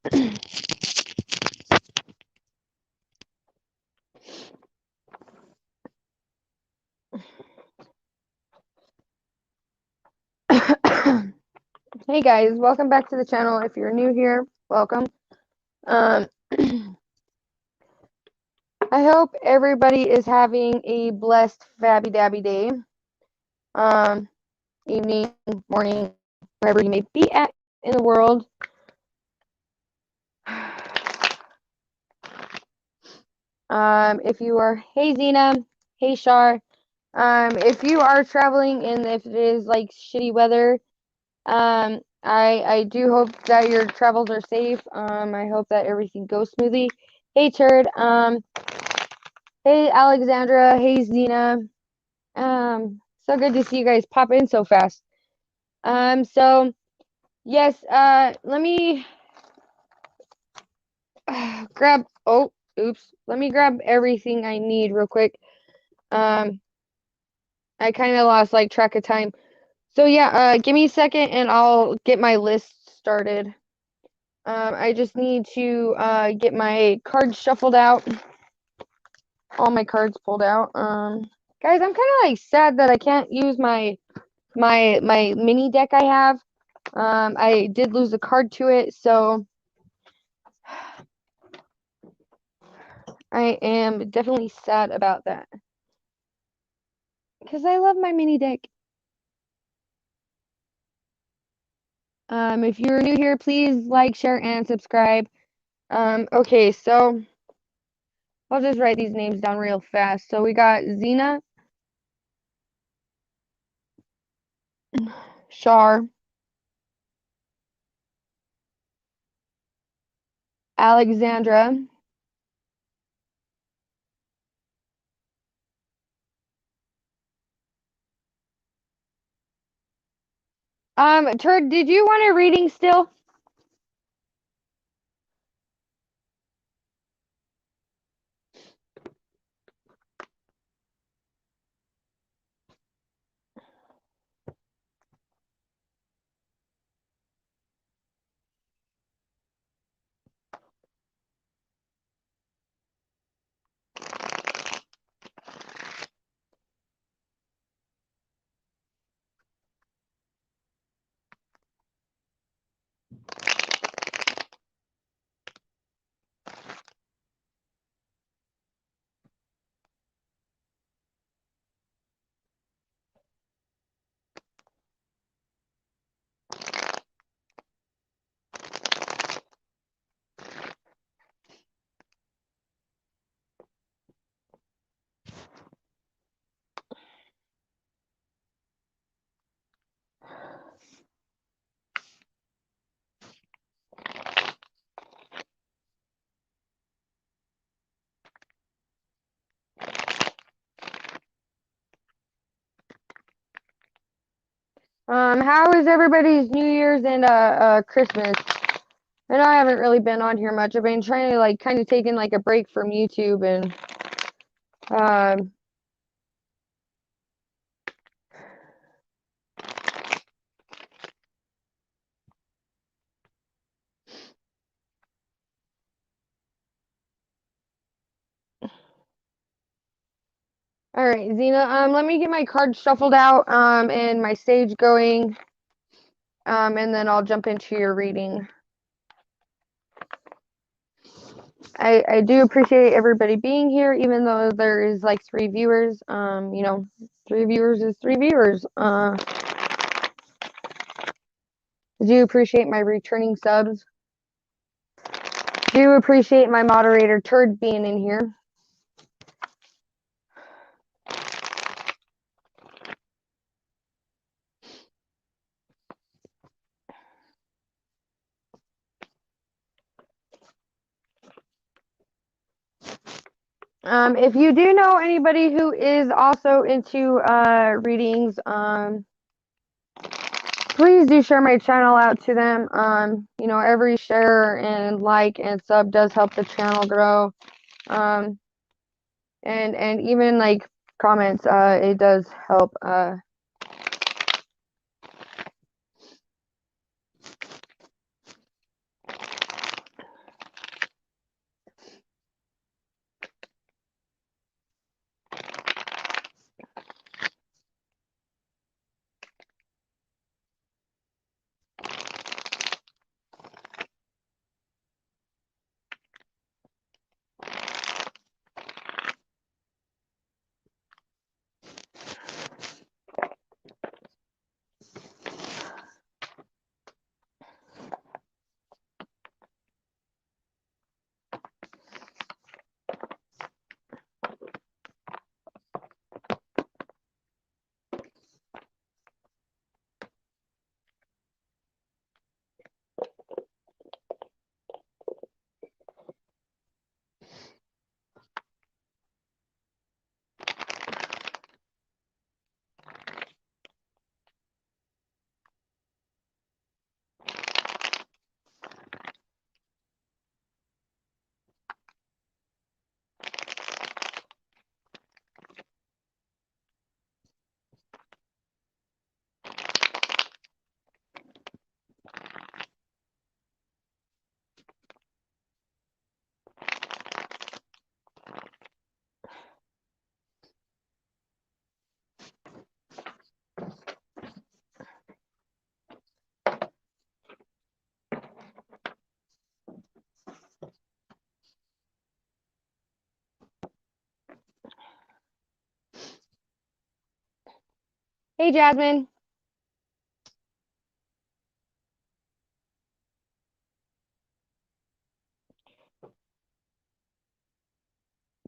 Hey guys, welcome back to the channel. If you're new here, welcome. I hope everybody is having a blessed fabby dabby day, evening, morning, wherever you may be at in the world. If you are, hey Zena, hey Shar, if you are traveling and if it is like shitty weather, I do hope that your travels are safe. I hope that everything goes smoothly. Hey Turd, hey Alexandra, hey Zena. So good to see you guys pop in so fast. So yes, let me grab, oh, oops. Let me grab everything I need real quick. I kind of lost like track of time. So yeah, give me a second and I'll get my list started. I just need to get my cards shuffled out. All my cards pulled out. Guys, I'm kind of like sad that I can't use my mini deck I have. I did lose a card to it, so I am definitely sad about that. Because I love my mini deck. If you're new here, please like, share, and subscribe. Okay, so I'll just write these names down real fast. So we got Zena, Shar, Alexandra, Turd, did you want a reading still? How is everybody's New Year's and Christmas? I know I haven't really been on here much. I've been trying to like kind of taking like a break from YouTube and um all right, Zena, let me get my cards shuffled out and my stage going and then I'll jump into your reading. I do appreciate everybody being here, even though there is like 3 viewers. You know, 3 viewers is 3 viewers. I do appreciate my returning subs. Do appreciate my moderator Turd being in here. If you do know anybody who is also into readings, please do share my channel out to them. You know, every share and like and sub does help the channel grow. And even like comments, it does help. Hey, Jasmine.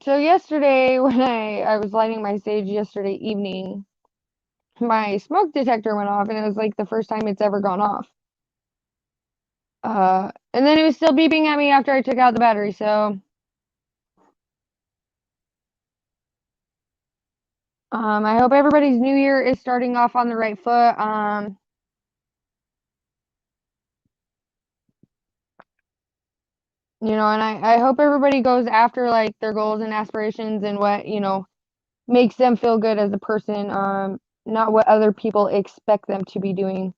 So yesterday when I was lighting my sage yesterday evening, my smoke detector went off and it was like the first time it's ever gone off. And then it was still beeping at me after I took out the battery, so I hope everybody's new year is starting off on the right foot. And I hope everybody goes after like their goals and aspirations and what, makes them feel good as a person, not what other people expect them to be doing.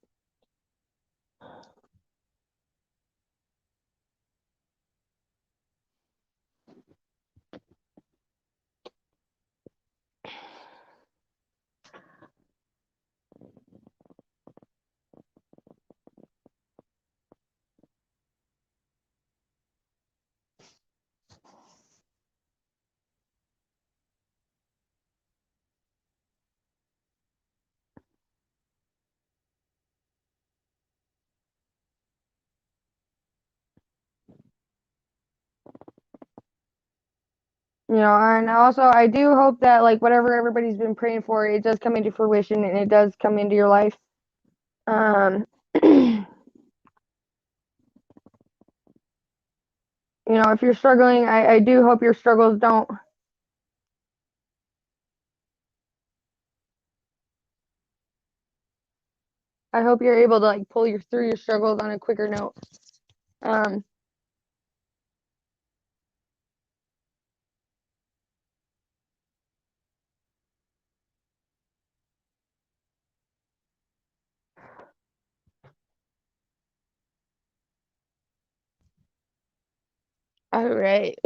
And also I do hope that like whatever everybody's been praying for, it does come into fruition and it does come into your life. If you're struggling, I do hope your struggles don't. I hope you're able to like pull through your struggles on a quicker note. Um, all right.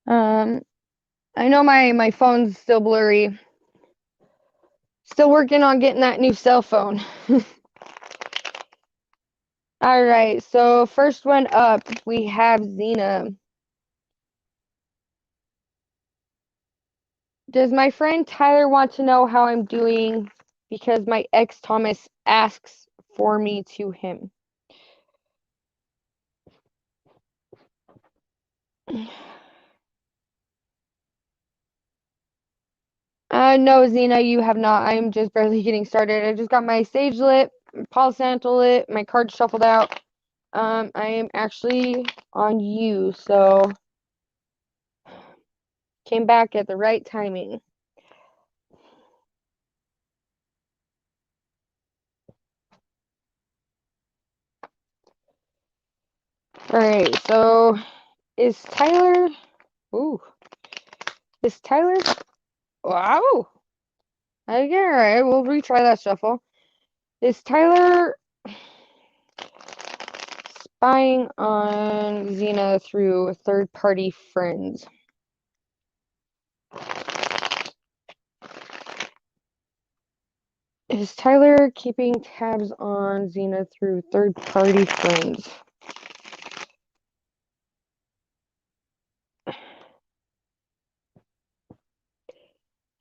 Um, I know my phone's still blurry. Still working on getting that new cell phone. All right, so first one up, we have Xena. Does my friend Tyler want to know how I'm doing because my ex Thomas asks for me to him? No, Xena, you have not. I'm just barely getting started. I just got my sage lit, Palo Santo lit, my cards shuffled out. I am actually on you, so came back at the right timing. All right, so is Tyler? Ooh, is Tyler? Wow. Okay, all right, we'll retry that shuffle. Is Tyler spying on Xena through third-party friends? Is Tyler keeping tabs on Xena through third-party friends?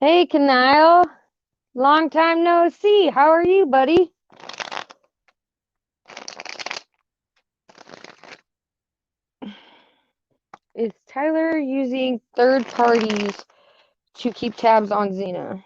Hey, Kanile. Long time no see. How are you, buddy? Is Tyler using third parties to keep tabs on Xena?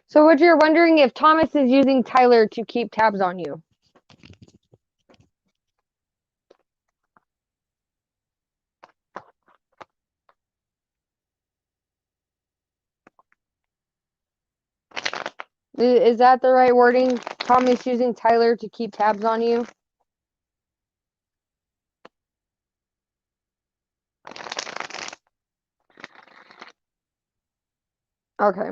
So what you're wondering if Thomas is using Tyler to keep tabs on you. Is that the right wording? Thomas using Tyler to keep tabs on you? Okay.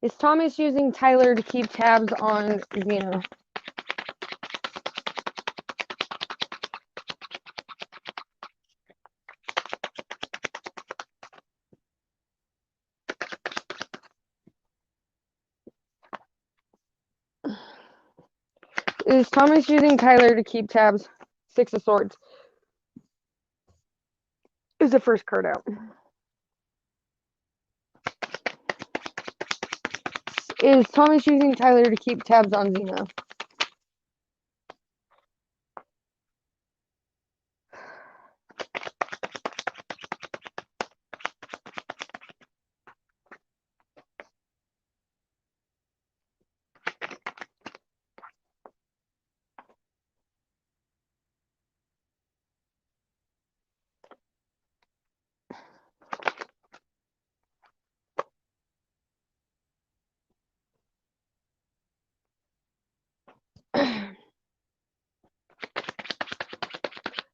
Is Thomas using Tyler to keep tabs on Zena? Is Thomas using Tyler to keep tabs? Six of Swords is the first card out. Is Thomas using Tyler to keep tabs on Zena?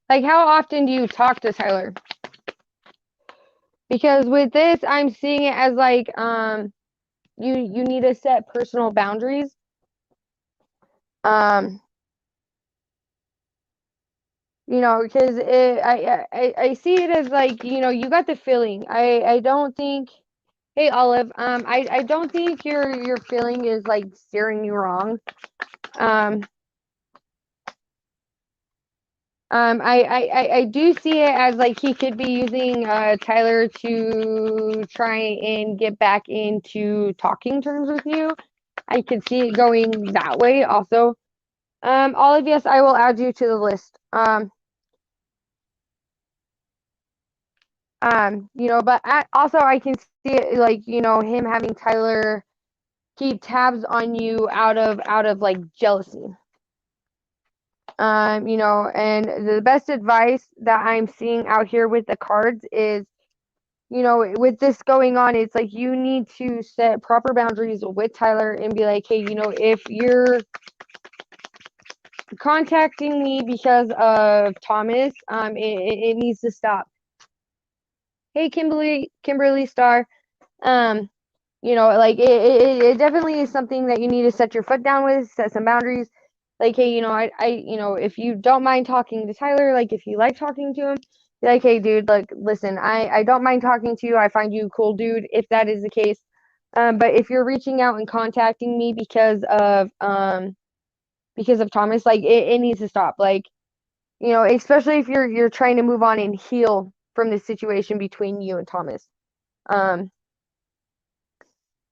Like, how often do you talk to Tyler? Because with this, I'm seeing it as like, you need to set personal boundaries. You know, because I see it as like, you know, you got the feeling. I don't think. Hey, Olive. I don't think your feeling is like steering you wrong. I do see it as like he could be using Tyler to try and get back into talking terms with you. I could see it going that way also. Olive, yes, I will add you to the list. You know, but also I can see it like, you know, him having Tyler keep tabs on you out of like jealousy. You know, and the best advice that I'm seeing out here with the cards is, you know, with this going on, it's like you need to set proper boundaries with Tyler and be like, hey, you know, if you're contacting me because of Thomas, it needs to stop. Hey, Kimberly Star, um, you know, like it definitely is something that you need to set your foot down with, set some boundaries. Like, hey, you know, you know, if you don't mind talking to Tyler, like if you like talking to him, be like, hey, dude, like, listen, I don't mind talking to you. I find you a cool dude, if that is the case. But if you're reaching out and contacting me because of Thomas, like it needs to stop. Like, you know, especially if you're trying to move on and heal from the situation between you and Thomas. Um,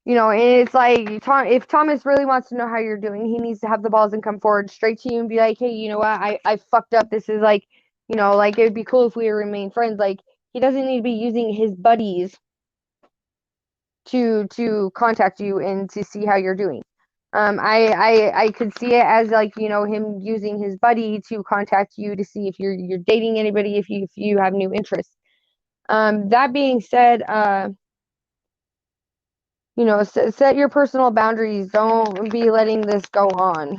you know, and it's like if Thomas really wants to know how you're doing, he needs to have the balls and come forward straight to you and be like, hey, you know what? I fucked up. This is like, you know, like it would be cool if we remain friends. Like he doesn't need to be using his buddies to contact you and to see how you're doing. I could see it as like, you know, him using his buddy to contact you to see if you're dating anybody, if you have new interests. That being said, you know, set your personal boundaries. Don't be letting this go on.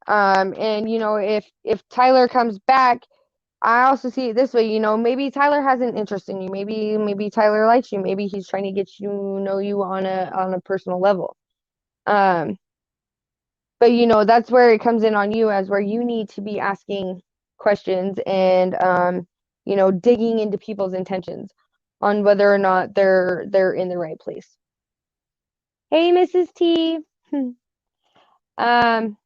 And you know, if Tyler comes back, I also see it this way. You know, maybe Tyler has an interest in you. Maybe Tyler likes you. Maybe he's trying to get you to know you on a personal level. Um, but you know, that's where it comes in on you, as where you need to be asking questions and you know, digging into people's intentions on whether or not they're in the right place. Hey, Mrs. T. Um,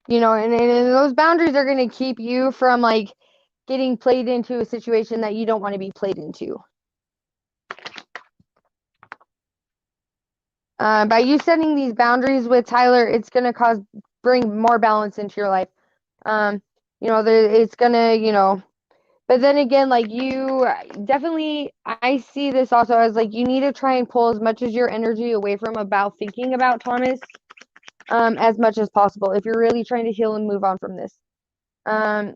you know, and those boundaries are going to keep you from like getting played into a situation that you don't want to be played into. By you setting these boundaries with Tyler, it's gonna bring more balance into your life. Um, it's gonna, but then again, like you definitely, I see this also as like you need to try and pull as much as your energy away from about thinking about Thomas, as much as possible if you're really trying to heal and move on um,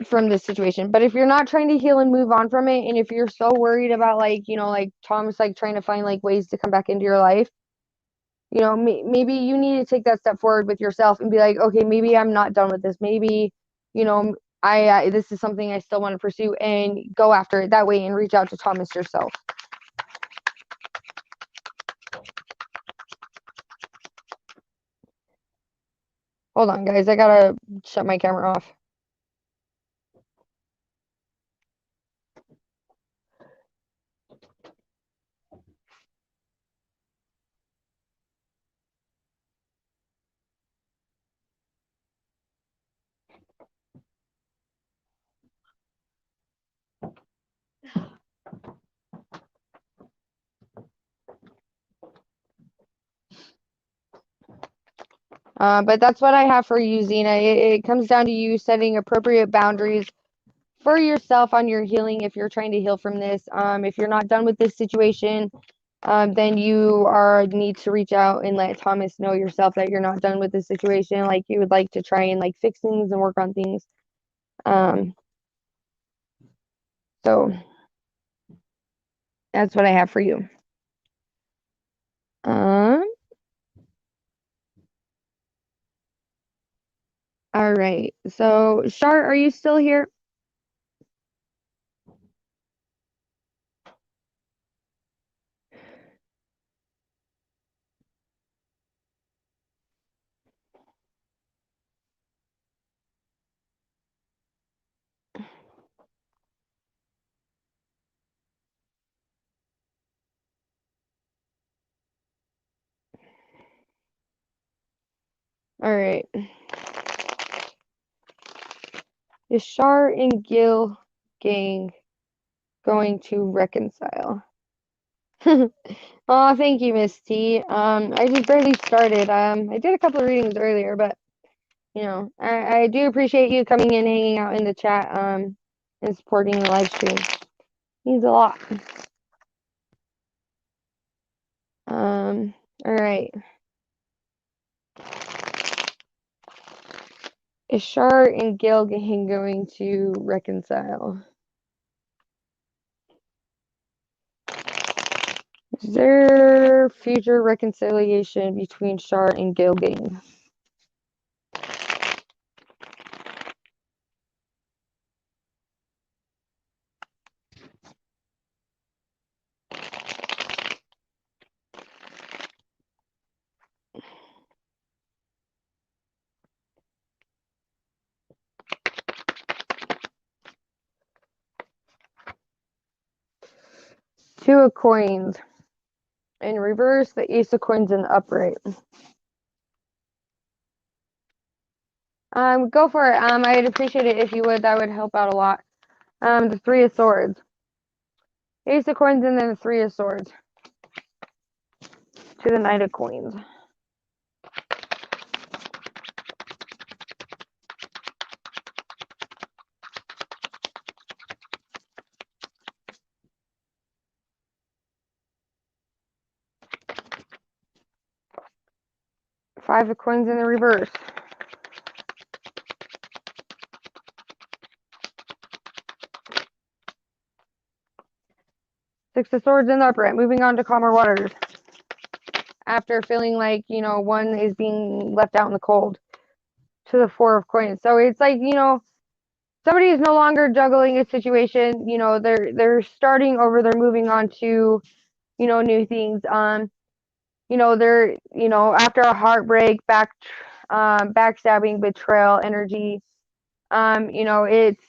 from this situation. But if you're not trying to heal and move on from it, and if you're so worried about like, like Thomas, like trying to find like ways to come back into your life, maybe you need to take that step forward with yourself and be like, okay, maybe I'm not done with this. Maybe, this is something I still want to pursue, and go after it that way and reach out to Thomas yourself. Hold on, guys. I gotta shut my camera off. But that's what I have for you, Xena. It comes down to you setting appropriate boundaries for yourself on your healing if you're trying to heal from this. If you're not done with this situation, then you need to reach out and let Thomas know yourself that you're not done with this situation. Like you would like to try and like fix things and work on things. So that's what I have for you. All right. So, Shar, are you still here? All right. Is Shar and Gil gang going to reconcile? Oh, thank you, Miss T. I just barely started. I did a couple of readings earlier, but I do appreciate you coming in, hanging out in the chat, and supporting the live stream. Means a lot. All right. Is Shar and Gil gang going to reconcile? Is there future reconciliation between Shar and Gil gang? Two of coins in reverse, the ace of coins in the upright. Go for it. I'd appreciate it if you would. That would help out a lot. The three of swords, ace of coins, and then the three of swords to the knight of coins. Five of coins in the reverse. Six of swords in the upright. Moving on to calmer waters. After feeling like, one is being left out in the cold. To the four of coins. So it's like, somebody is no longer juggling a situation. They're starting over. They're moving on to, new things. They're, after a heartbreak, backstabbing, betrayal, energy. It's,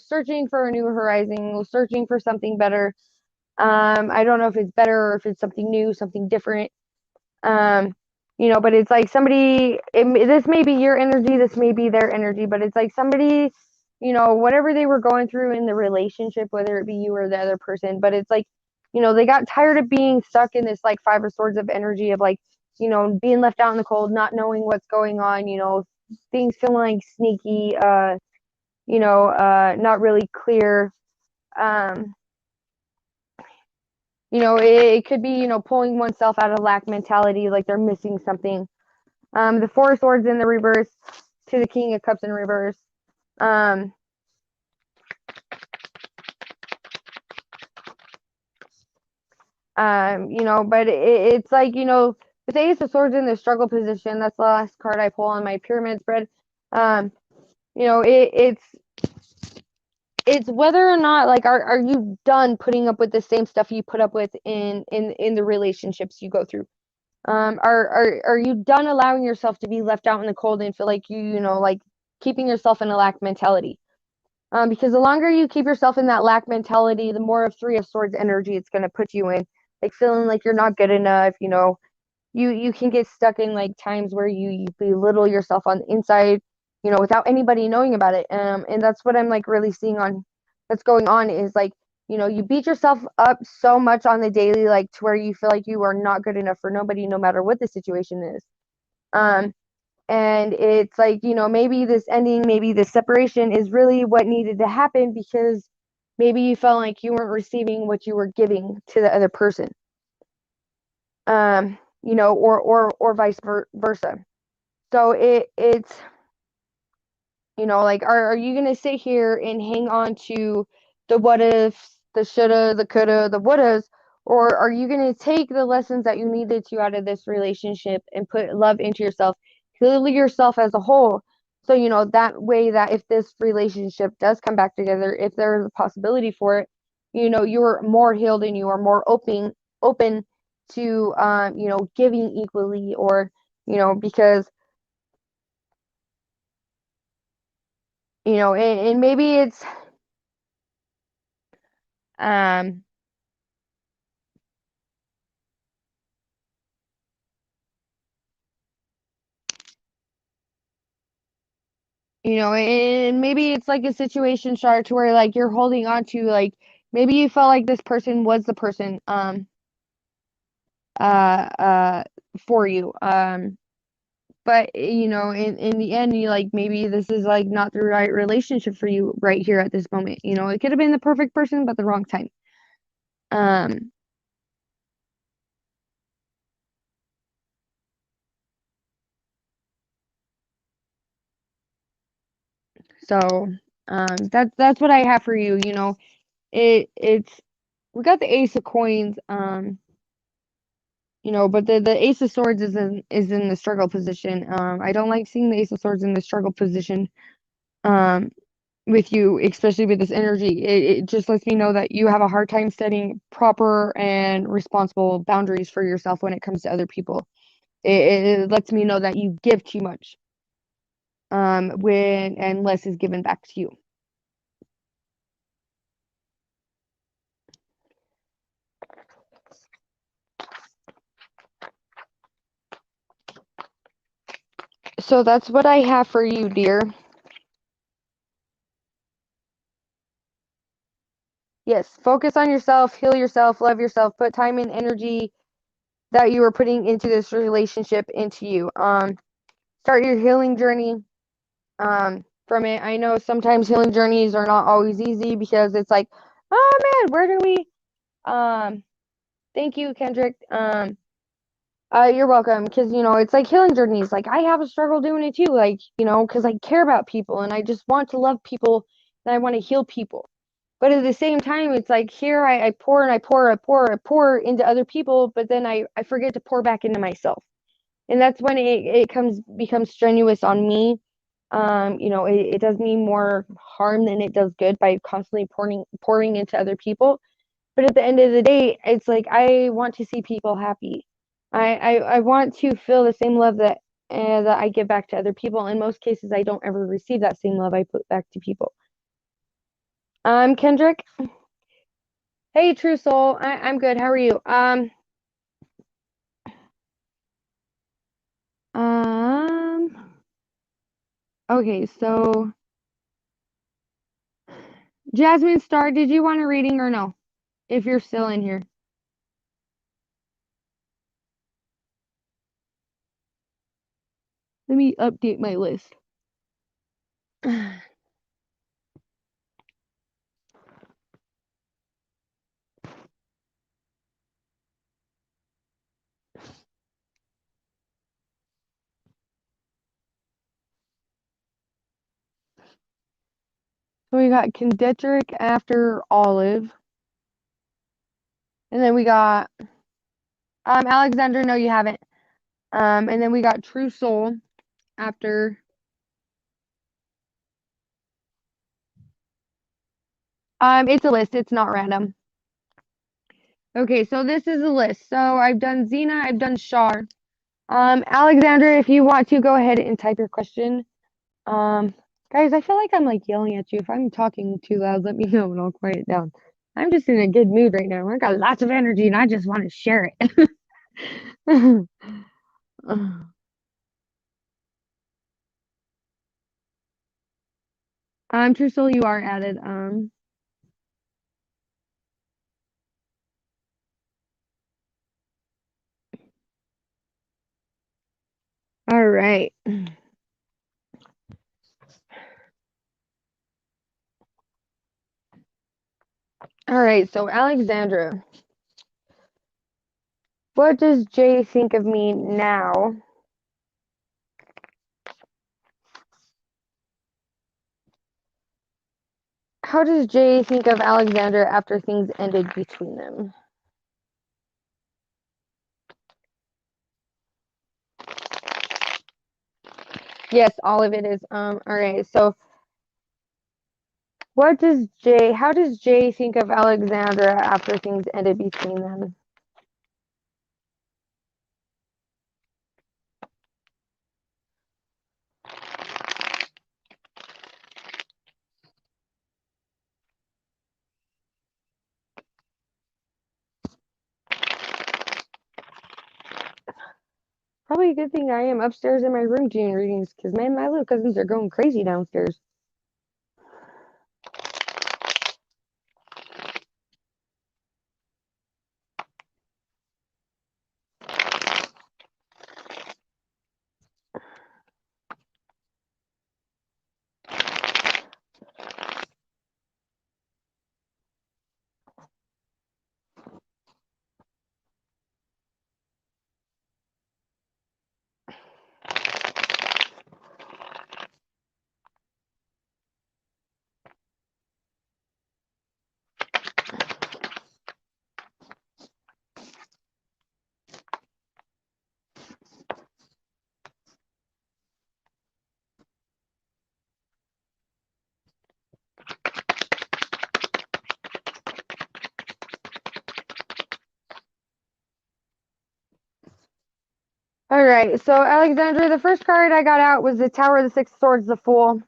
searching for a new horizon, searching for something better. I don't know if it's better or if it's something new, something different. But it's like this may be your energy, this may be their energy, but it's like somebody, whatever they were going through in the relationship, whether it be you or the other person, but it's like they got tired of being stuck in this like Five of Swords of energy of like, being left out in the cold, not knowing what's going on, things feeling like sneaky, not really clear. Um, it could be, pulling oneself out of lack mentality, like they're missing something. The Four of Swords in the reverse to the King of Cups in reverse. Um, but it's like, with the Ace of Swords in the struggle position, that's the last card I pull on my pyramid spread. Um, it's whether or not like are you done putting up with the same stuff you put up with in the relationships you go through? Are you done allowing yourself to be left out in the cold and feel like like keeping yourself in a lack mentality? Because the longer you keep yourself in that lack mentality, the more of Three of Swords energy it's going to put you in, like feeling like you're not good enough. You can get stuck in like times where you belittle yourself on the inside, without anybody knowing about it. And that's what I'm like really seeing on that's going on is like, you beat yourself up so much on the daily, like to where you feel like you are not good enough for nobody, no matter what the situation is. Um, and it's like, maybe this ending, maybe this separation is really what needed to happen because maybe you felt like you weren't receiving what you were giving to the other person. Or vice versa. So it's like are you gonna sit here and hang on to the what ifs, the shoulda, the coulda, the wouldas, or are you gonna take the lessons that you needed to out of this relationship and put love into yourself, heal yourself as a whole? So that way that if this relationship does come back together, if there is a possibility for it, you're more healed and you are more open to giving equally, or because and maybe it's um and maybe it's like a situation chart to where like you're holding on to, like maybe you felt like this person was the person uh uh for you, but in the end you like maybe this is like not the right relationship for you right here at this moment. It could have been the perfect person but the wrong time. um so that's what I have for you. It's we got the Ace of Coins, but the Ace of Swords is in the struggle position. I don't like seeing the Ace of Swords in the struggle position um with you, especially with this energy. It just lets me know that you have a hard time setting proper and responsible boundaries for yourself when it comes to other people. It lets me know that you give too much when and less is given back to you. So that's what I have for you, dear. Yes, focus on yourself, heal yourself, love yourself, put time and energy that you are putting into this relationship into you. Start your healing journey from it. I know sometimes healing journeys are not always easy because it's like, oh man, where do we thank you, Kendrick. You're welcome. Because it's like healing journeys. Like I have a struggle doing it too. Like because I care about people and I just want to love people and I want to heal people. But at the same time, it's like here I pour and I pour, I pour into other people, but then I forget to pour back into myself. And that's when it becomes strenuous on me. It does me more harm than it does good by constantly pouring into other people. But at the end of the day, it's like I want to see people happy. I want to feel the same love that I give back to other people. In most cases, I don't ever receive that same love I put back to people. Kendrick. Hey, True Soul. I'm good. How are you? Um. Okay, so Jasmine Star, did you want a reading or no? If you're still in here. Let me update my list. So we got Condetric after Olive. And then we got Alexander, no, you haven't. And then we got True Soul after. It's a list, it's not random. Okay, so this is a list. So I've done Xena, I've done Shar. Alexander, if you want to go ahead and type your question. Guys, I feel like I'm like yelling at you. If I'm talking too loud, let me know and I'll quiet it down. I'm just in a good mood right now. I got lots of energy and I just want to share it. True Soul, you are added. All right. All right, so Alexandra, what does Jay think of me now? How does Jay think of Alexandra after things ended between them? Yes, all of it is. All right, so how does Jay think of Alexandra after things ended between them? Probably a good thing I am upstairs in my room doing readings, because man, my little cousins are going crazy downstairs. All right, so Alexandra, the first card I got out was the Tower of the Six Swords, the Fool,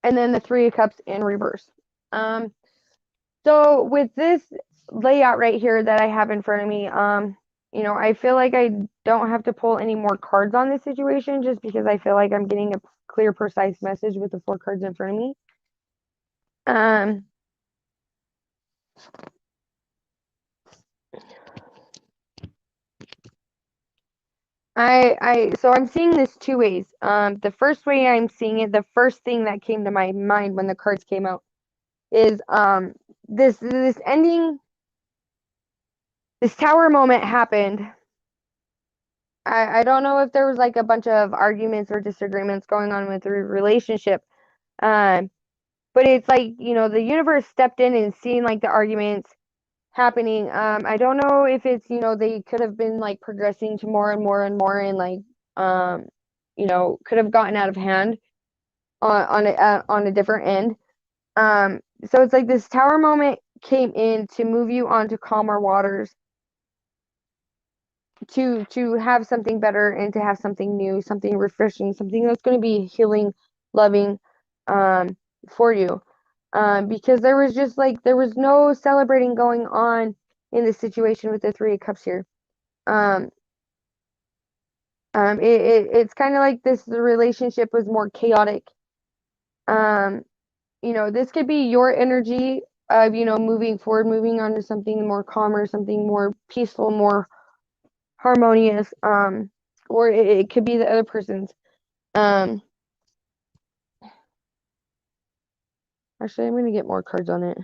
and then the Three of Cups in reverse. So with this layout right here that I have in front of me, I feel like I don't have to pull any more cards on this situation just because I feel like I'm getting a clear, precise message with the 4 cards in front of me. So I'm seeing this 2 ways. The first way I'm seeing it, the first thing that came to my mind when the cards came out is this ending, this tower moment happened. I don't know if there was like a bunch of arguments or disagreements going on with the relationship. But it's like, the universe stepped in and seen like the arguments happening. I don't know if it's, they could have been like progressing to more and more and more and like, could have gotten out of hand on a different end. So it's like this tower moment came in to move you onto calmer waters, to have something better and to have something new, something refreshing, something that's going to be healing, loving, for you. Because there was just like there was no celebrating going on in this situation with the Three of Cups here. It's kind of like the relationship was more chaotic. This could be your energy of, moving forward, moving on to something more calmer, something more peaceful, more harmonious. Or it could be the other person's. Um, Actually, I'm gonna get more cards on it.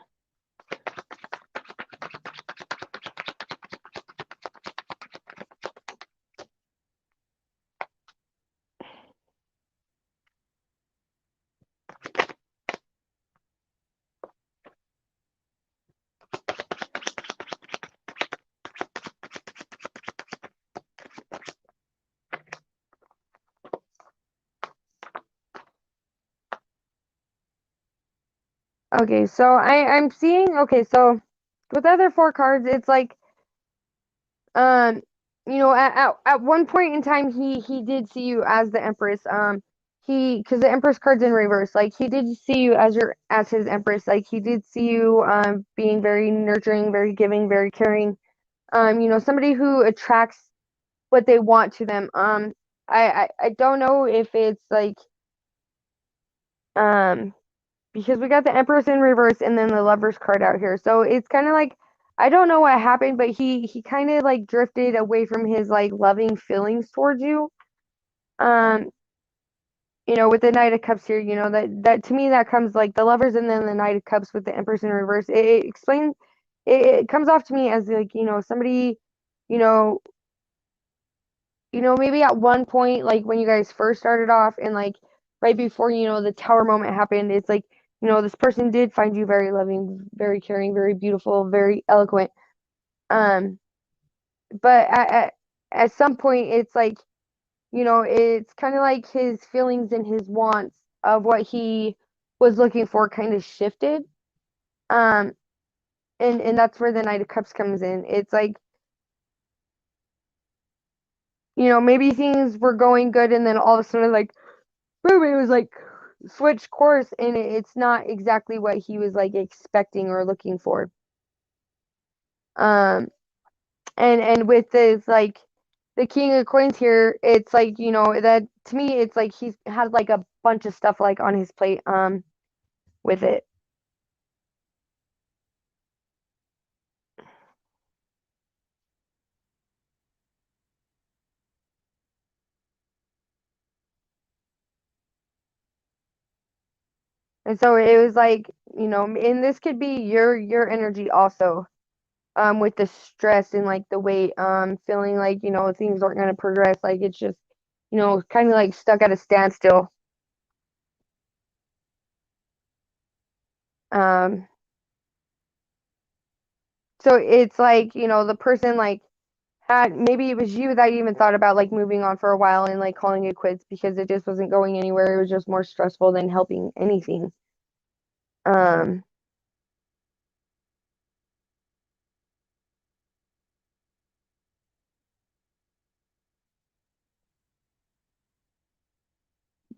Okay, so I'm seeing, okay, so with the other four cards, it's like, um, you know, at one point in time, he did see you as the Empress. Because the Empress card's in reverse, like he did see you as his Empress. Like he did see you, being very nurturing, very giving, very caring. You know, somebody who attracts what they want to them. I don't know if it's like, um. because we got the Empress in reverse and then the Lovers card out here. So it's kind of like, I don't know what happened, but he kind of like drifted away from his like loving feelings towards you. Um, you know, with the Knight of Cups here, you know, that to me that comes like the Lovers and then the Knight of Cups with the Empress in reverse. It explains, it comes off to me as like, you know, somebody, you know, maybe at one point, like when you guys first started off and like right before, you know, the tower moment happened, it's like, you know, this person did find you very loving, very caring, very beautiful, very eloquent. Um, but at some point, it's like, you know, it's kind of like his feelings and his wants of what he was looking for kind of shifted. Um, and that's where the Knight of Cups comes in. It's like, you know, maybe things were going good and then all of a sudden, like, boom, it was like switch course and it's not exactly what he was like expecting or looking for. Um, and with this like the King of Coins here, it's like, you know, that to me it's like he's had like a bunch of stuff like on his plate with it. And so it was like, you know, and this could be your energy also, with the stress and like the weight, feeling like, you know, things aren't going to progress, like it's just, you know, kind of like stuck at a standstill. Um, so it's like, you know, the person like had, maybe it was you that even thought about like moving on for a while and like calling it quits because it just wasn't going anywhere. It was just more stressful than helping anything. Um,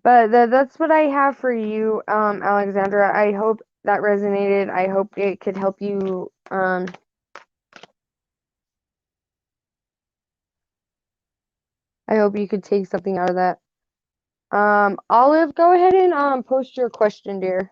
but that's what I have for you, Alexandra. I hope that resonated. I hope it could help you. I hope you could take something out of that. Olive, go ahead and post your question, dear.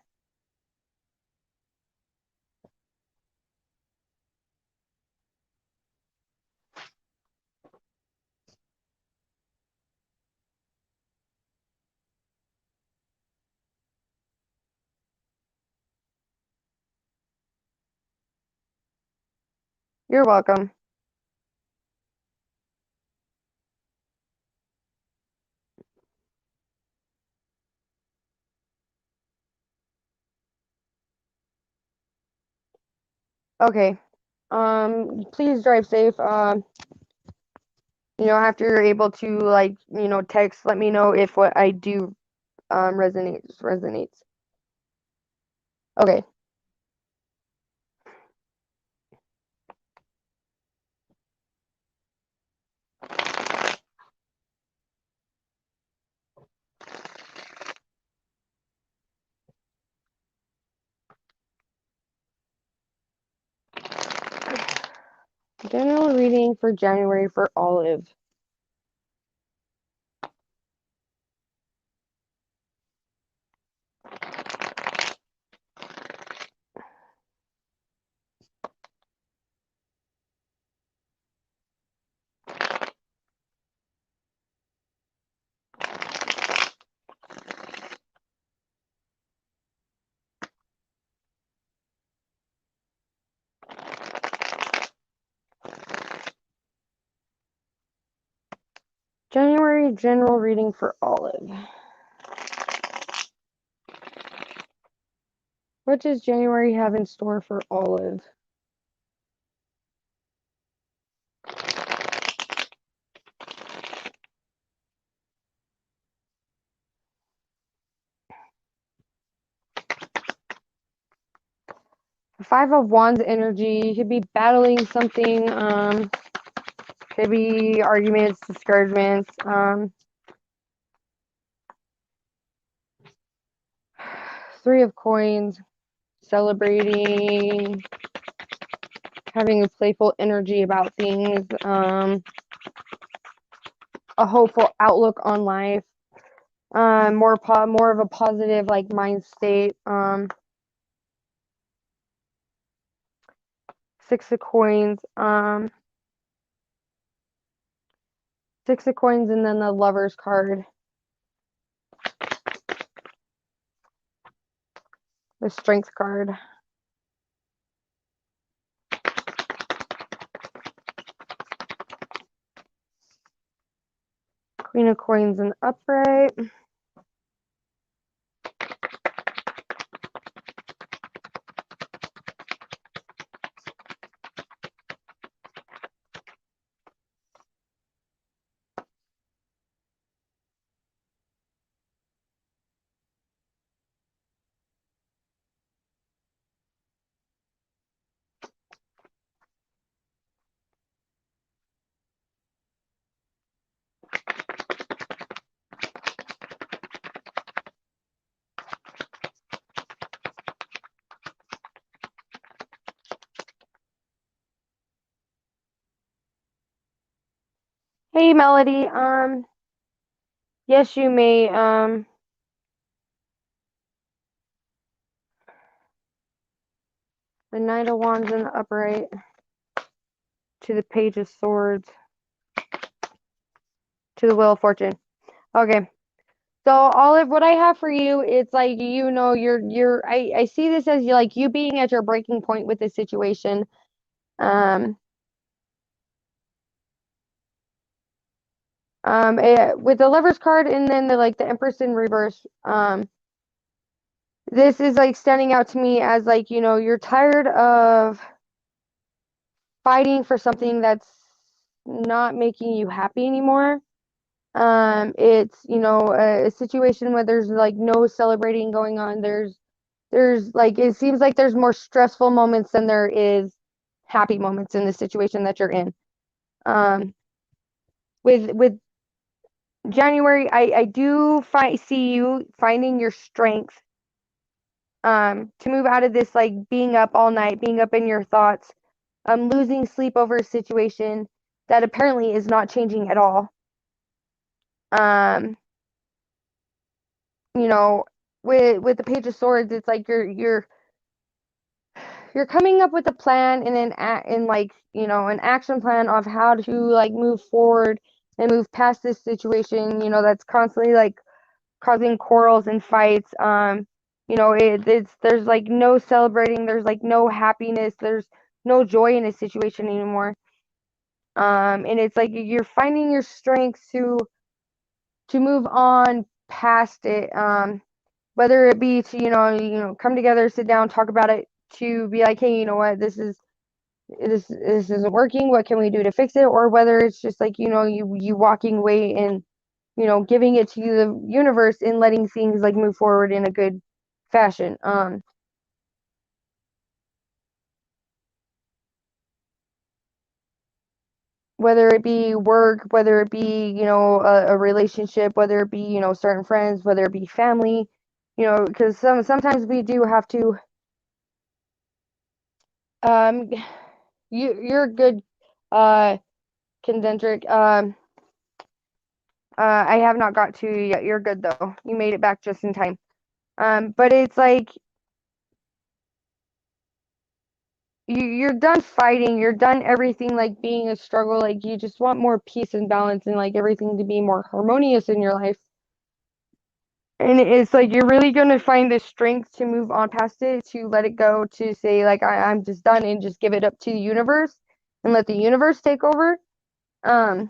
You're welcome. Okay. Please drive safe. You know, after you're able to like, you know, text, let me know if what I do resonates. Okay. General reading for January for Olive. January general reading for Olive. What does January have in store for Olive? Five of Wands energy. You could be battling something. Could be arguments, discouragements. Three of Coins. Celebrating. Having a playful energy about things. A hopeful outlook on life. More of a positive like mind state. Six of Coins. Six of Coins and then the Lover's card. The Strength card. Queen of Coins and upright. Hey Melody, yes you may, the Knight of Wands in the upright to the Page of Swords to the Wheel of Fortune. Okay. So Olive, what I have for you, it's like I see this as you like you being at your breaking point with this situation. With the Lover's card and then the Empress in reverse. This is like standing out to me as like, you're tired of fighting for something that's not making you happy anymore. It's, a situation where there's like no celebrating going on. There's like, it seems like there's more stressful moments than there is happy moments in the situation that you're in. With January, I do see you finding your strength to move out of this like being up all night, being up in your thoughts, losing sleep over a situation that apparently is not changing at all. You know, with the Page of Swords, it's like you're coming up with a plan and an action plan of how to like move forward and move past this situation, that's constantly like causing quarrels and fights. There's like no celebrating, there's like no happiness, there's no joy in a situation anymore. And it's like you're finding your strength to move on past it. Whether it be to come together, sit down, talk about it, to be like, hey, you know what, this isn't working, what can we do to fix it? Or whether it's just like, you walking away and giving it to the universe and letting things like move forward in a good fashion. Whether it be work, whether it be, a relationship, whether it be, certain friends, whether it be family, because sometimes we do have to, um, you're good, Kendrick. I have not got to you yet. You're good though. You made it back just in time. But it's like you're done fighting. You're done everything like being a struggle. Like you just want more peace and balance and like everything to be more harmonious in your life. And it's like you're really gonna find the strength to move on past it, to let it go, to say like I'm just done and just give it up to the universe and let the universe take over. Um,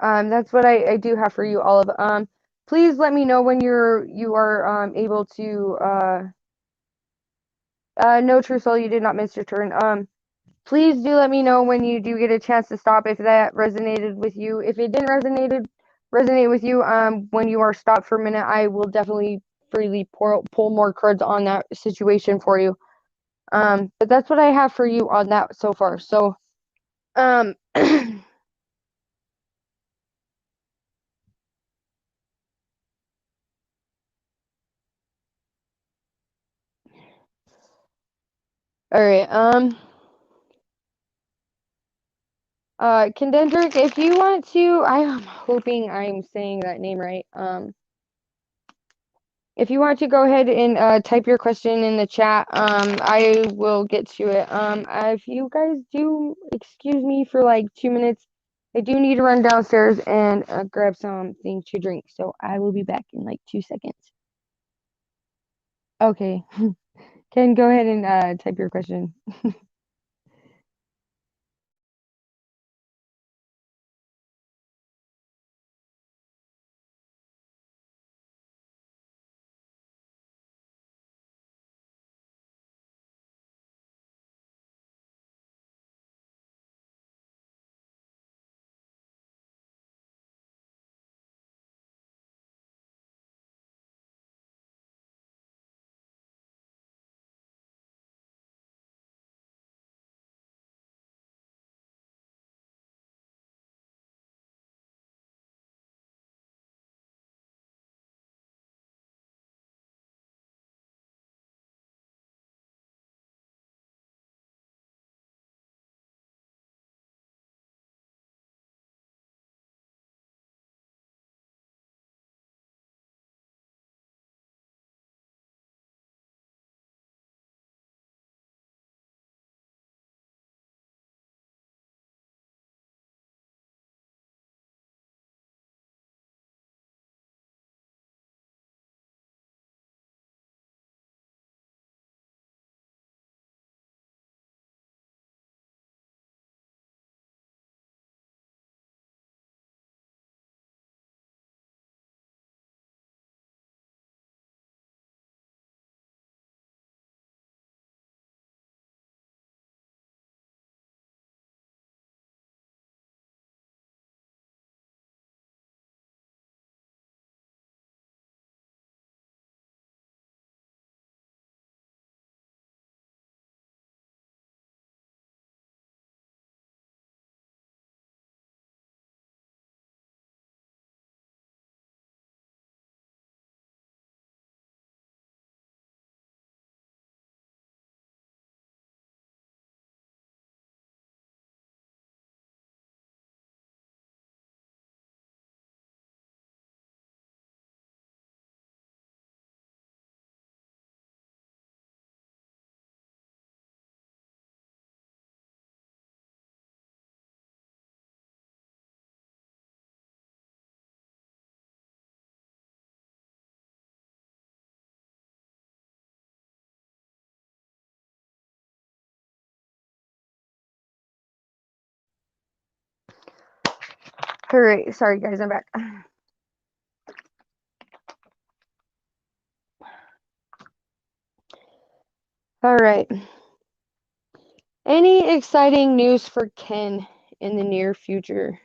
That's what I do have for you, Olive. Please let me know when you are able to no, True Soul, you did not miss your turn. Please do let me know when you do get a chance to stop if that resonated with you. If it didn't resonate with you, when you are stopped for a minute, I will definitely freely pull more cards on that situation for you. But that's what I have for you on that so far. So, all right. Kendendrick, if you want to, I am hoping I'm saying that name right. If you want to go ahead and type your question in the chat, I will get to it. If you guys do excuse me for like 2 minutes, I do need to run downstairs and grab something to drink. So I will be back in like 2 seconds. Okay. Ken, go ahead and type your question. All right. Sorry, guys. I'm back. All right. Any exciting news for Ken in the near future?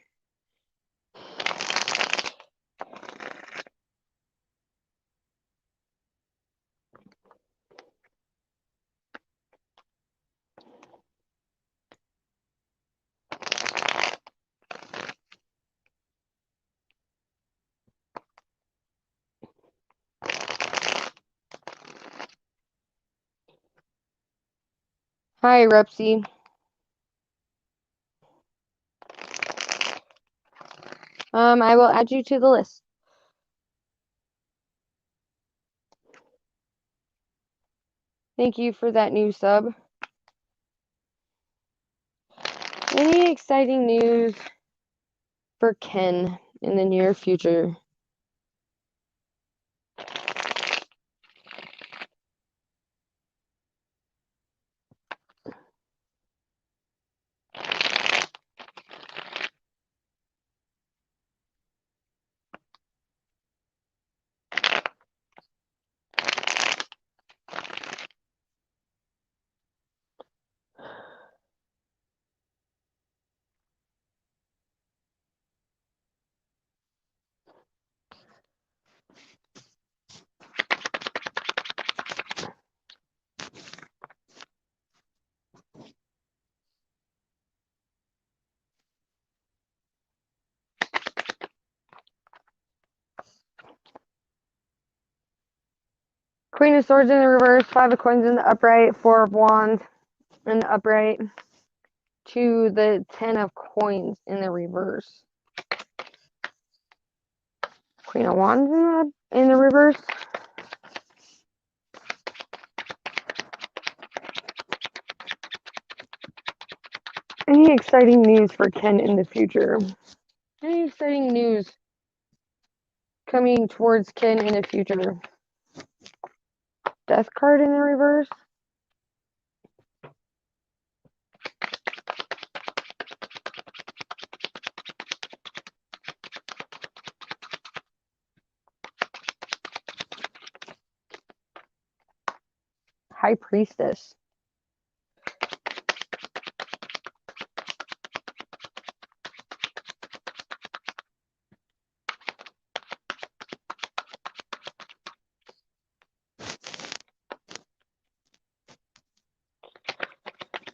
Hi, Repsy. I will add you to the list. Thank you for that new sub. Any exciting news for Ken in the near future? Queen of Swords in the reverse, Five of Coins in the upright, Four of Wands in the upright, to the Ten of Coins in the reverse. Queen of Wands in the reverse. Any exciting news for Ken in the future? Any exciting news coming towards Ken in the future? Death card in the reverse. High Priestess.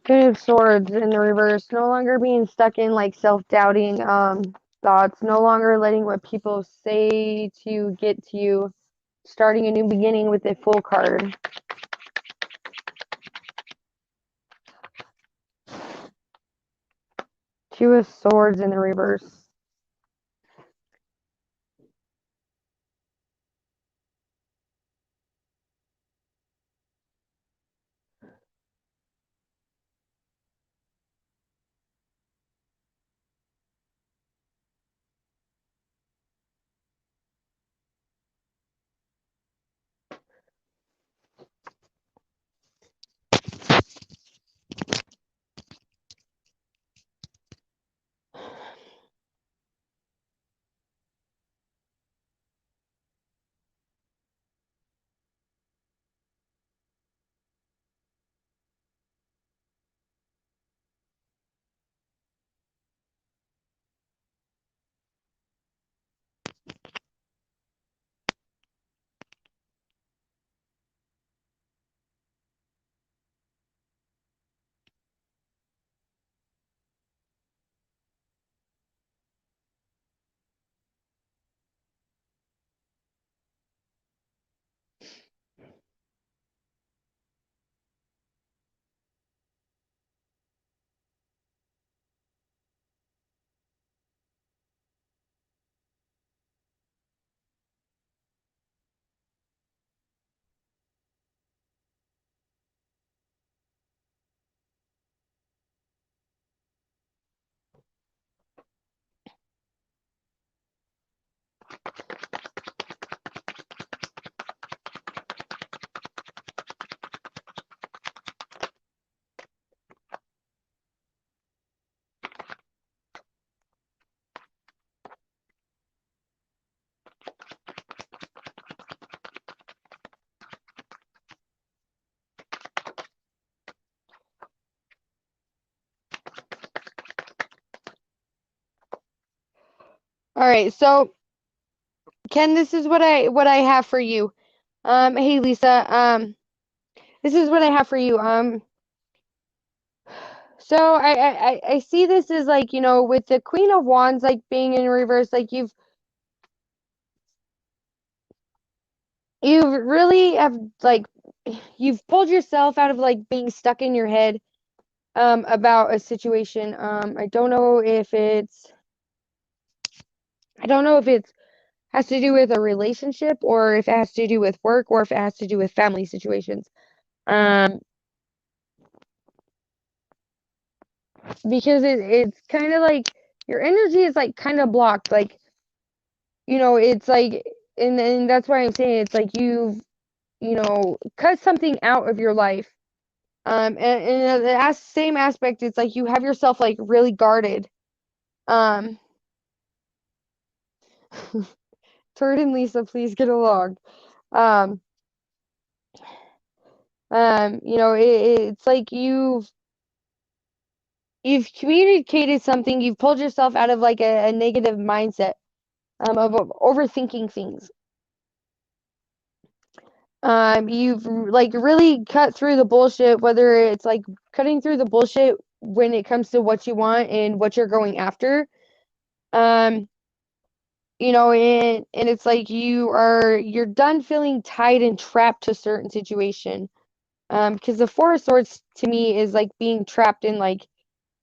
Queen of Swords in the reverse. No longer being stuck in like self-doubting thoughts. No longer letting what people say to you get to you. Starting a new beginning with a full card. Two of Swords in the reverse. All right, so Ken, this is what I have for you. Hey Lisa, this is what I have for you. So I see this as like, with the Queen of Wands like being in reverse, like you've really have like you've pulled yourself out of like being stuck in your head about a situation. I don't know if it's has to do with a relationship or if it has to do with work or if it has to do with family situations. Um, because it's kind of like your energy is like kind of blocked. Like, it's like, and that's why I'm saying it's like cut something out of your life. And the same aspect, it's like you have yourself like really guarded. Um, Turd and Lisa, please get along. Um, it's like you've communicated something, you've pulled yourself out of like a negative mindset of overthinking things. You've like really cut through the bullshit, whether it's like cutting through the bullshit when it comes to what you want and what you're going after. Um, and it's like you're done feeling tied and trapped to a certain situation. Because the Four of Swords to me is like being trapped in like,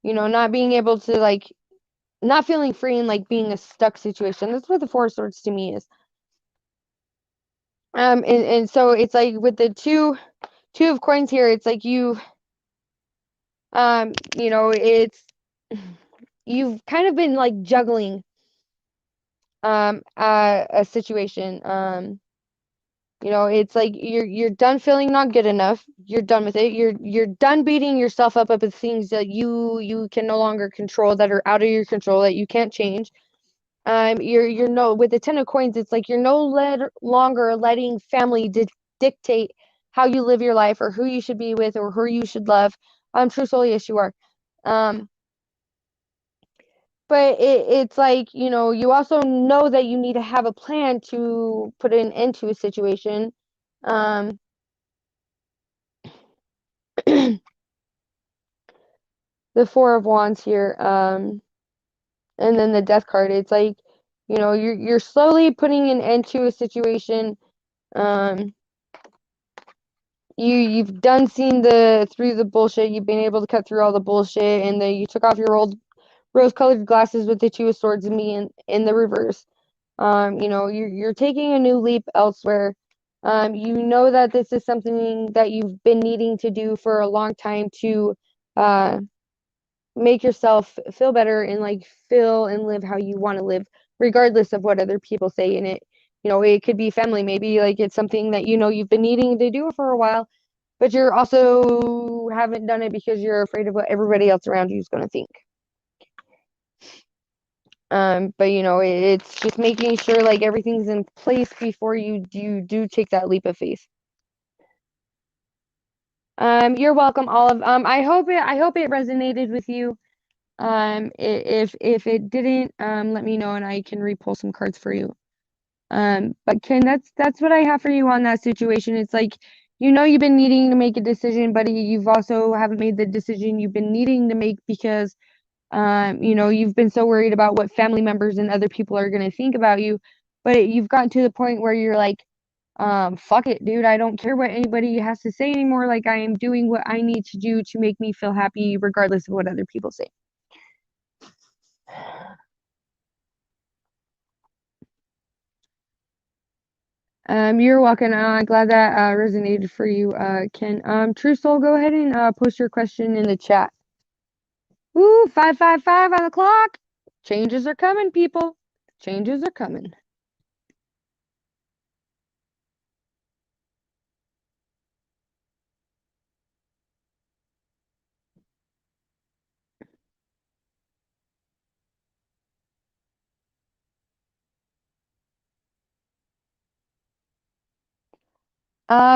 not being able to like, not feeling free and like being a stuck situation. That's what the Four of Swords to me is. And so it's like with the two of coins here, it's like it's you've kind of been like juggling a situation. It's like you're done feeling not good enough. You're done with it. You're done beating yourself up with things that you can no longer control, that are out of your control, that you can't change. You're no with the Ten of Coins, it's like you're no longer letting family dictate how you live your life or who you should be with or who you should love. True soul, yes, you are. Um, but it's like, you also know that you need to have a plan to put an end to a situation. Um, the Four of Wands here, and then the Death card. It's like, you're slowly putting an end to a situation. Um, you've done seen the through the bullshit. You've been able to cut through all the bullshit, and then you took off your old rose-colored glasses with the Two of Swords and me in the reverse. You're taking a new leap elsewhere. You know that this is something that you've been needing to do for a long time to uh make yourself feel better and like feel and live how you want to live, regardless of what other people say in it. It could be family, maybe like it's something that you've been needing to do for a while, but you're also haven't done it because you're afraid of what everybody else around you is going to think. But it's just making sure like everything's in place before you do take that leap of faith. You're welcome, Olive. I hope it resonated with you. If it didn't, let me know and I can re-pull some cards for you. But Ken, that's what I have for you on that situation. It's like, you've been needing to make a decision, but you've also haven't made the decision you've been needing to make because you've been so worried about what family members and other people are going to think about you. But you've gotten to the point where you're like, fuck it, dude. I don't care what anybody has to say anymore. Like, I am doing what I need to do to make me feel happy, regardless of what other people say. You're welcome. Glad that resonated for you, Ken. True Soul, go ahead and post your question in the chat. Ooh, 555 on the clock. Changes are coming, people. Changes are coming.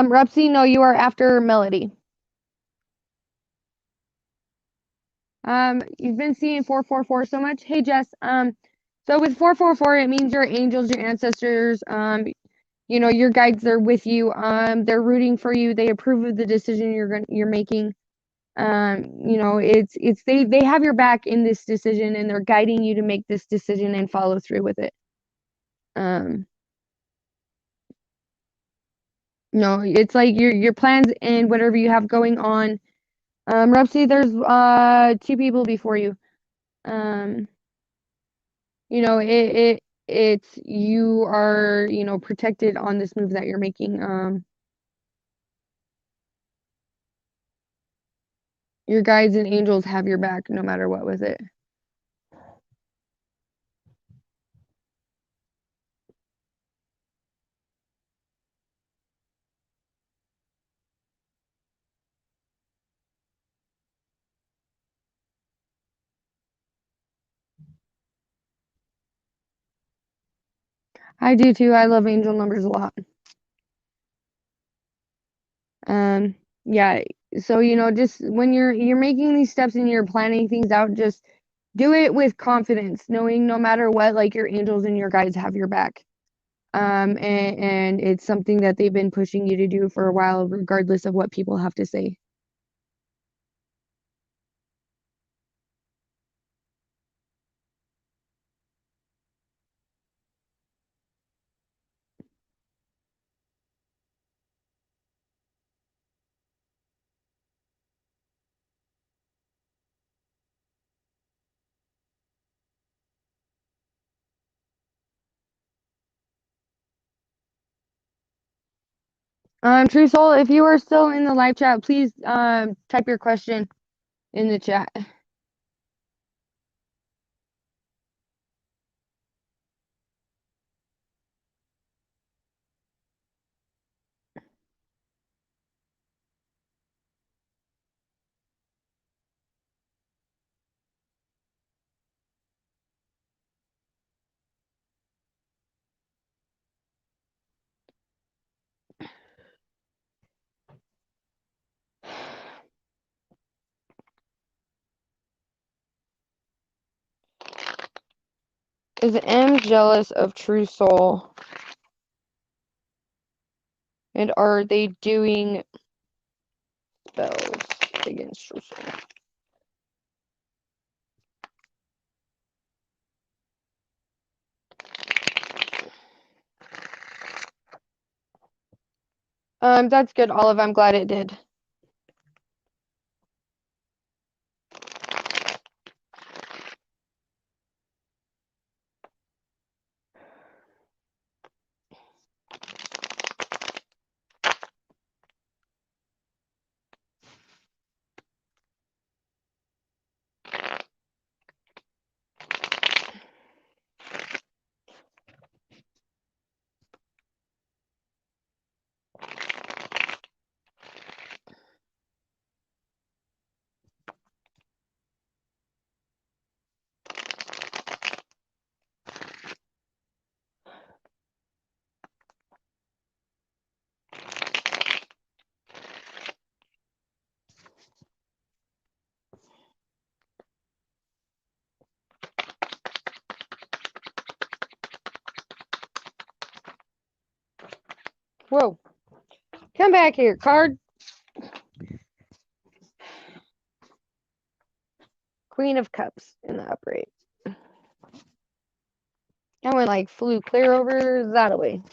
Rupsy, no, you are after Melody. You've been seeing 444 so much. Hey, Jess. So with 444, it means your angels, your ancestors, your guides, they're with you. They're rooting for you. They approve of the decision you're making. It's they have your back in this decision and they're guiding you to make this decision and follow through with it. Um, it's like your plans and whatever you have going on. Rupsy, there's two people before you. Um, it's you are, protected on this move that you're making. Your guides and angels have your back no matter what with it. I do too. I love angel numbers a lot. Yeah. So, just when you're making these steps and you're planning things out, just do it with confidence, knowing no matter what, like your angels and your guides have your back. And it's something that they've been pushing you to do for a while, regardless of what people have to say. True Soul, if you are still in the live chat, please type your question in the chat. Is M jealous of True Soul? And are they doing spells against True Soul? That's good, Olive. I'm glad it did. Whoa. Come back here, card. Queen of Cups in the upright. That one like flew clear over that away.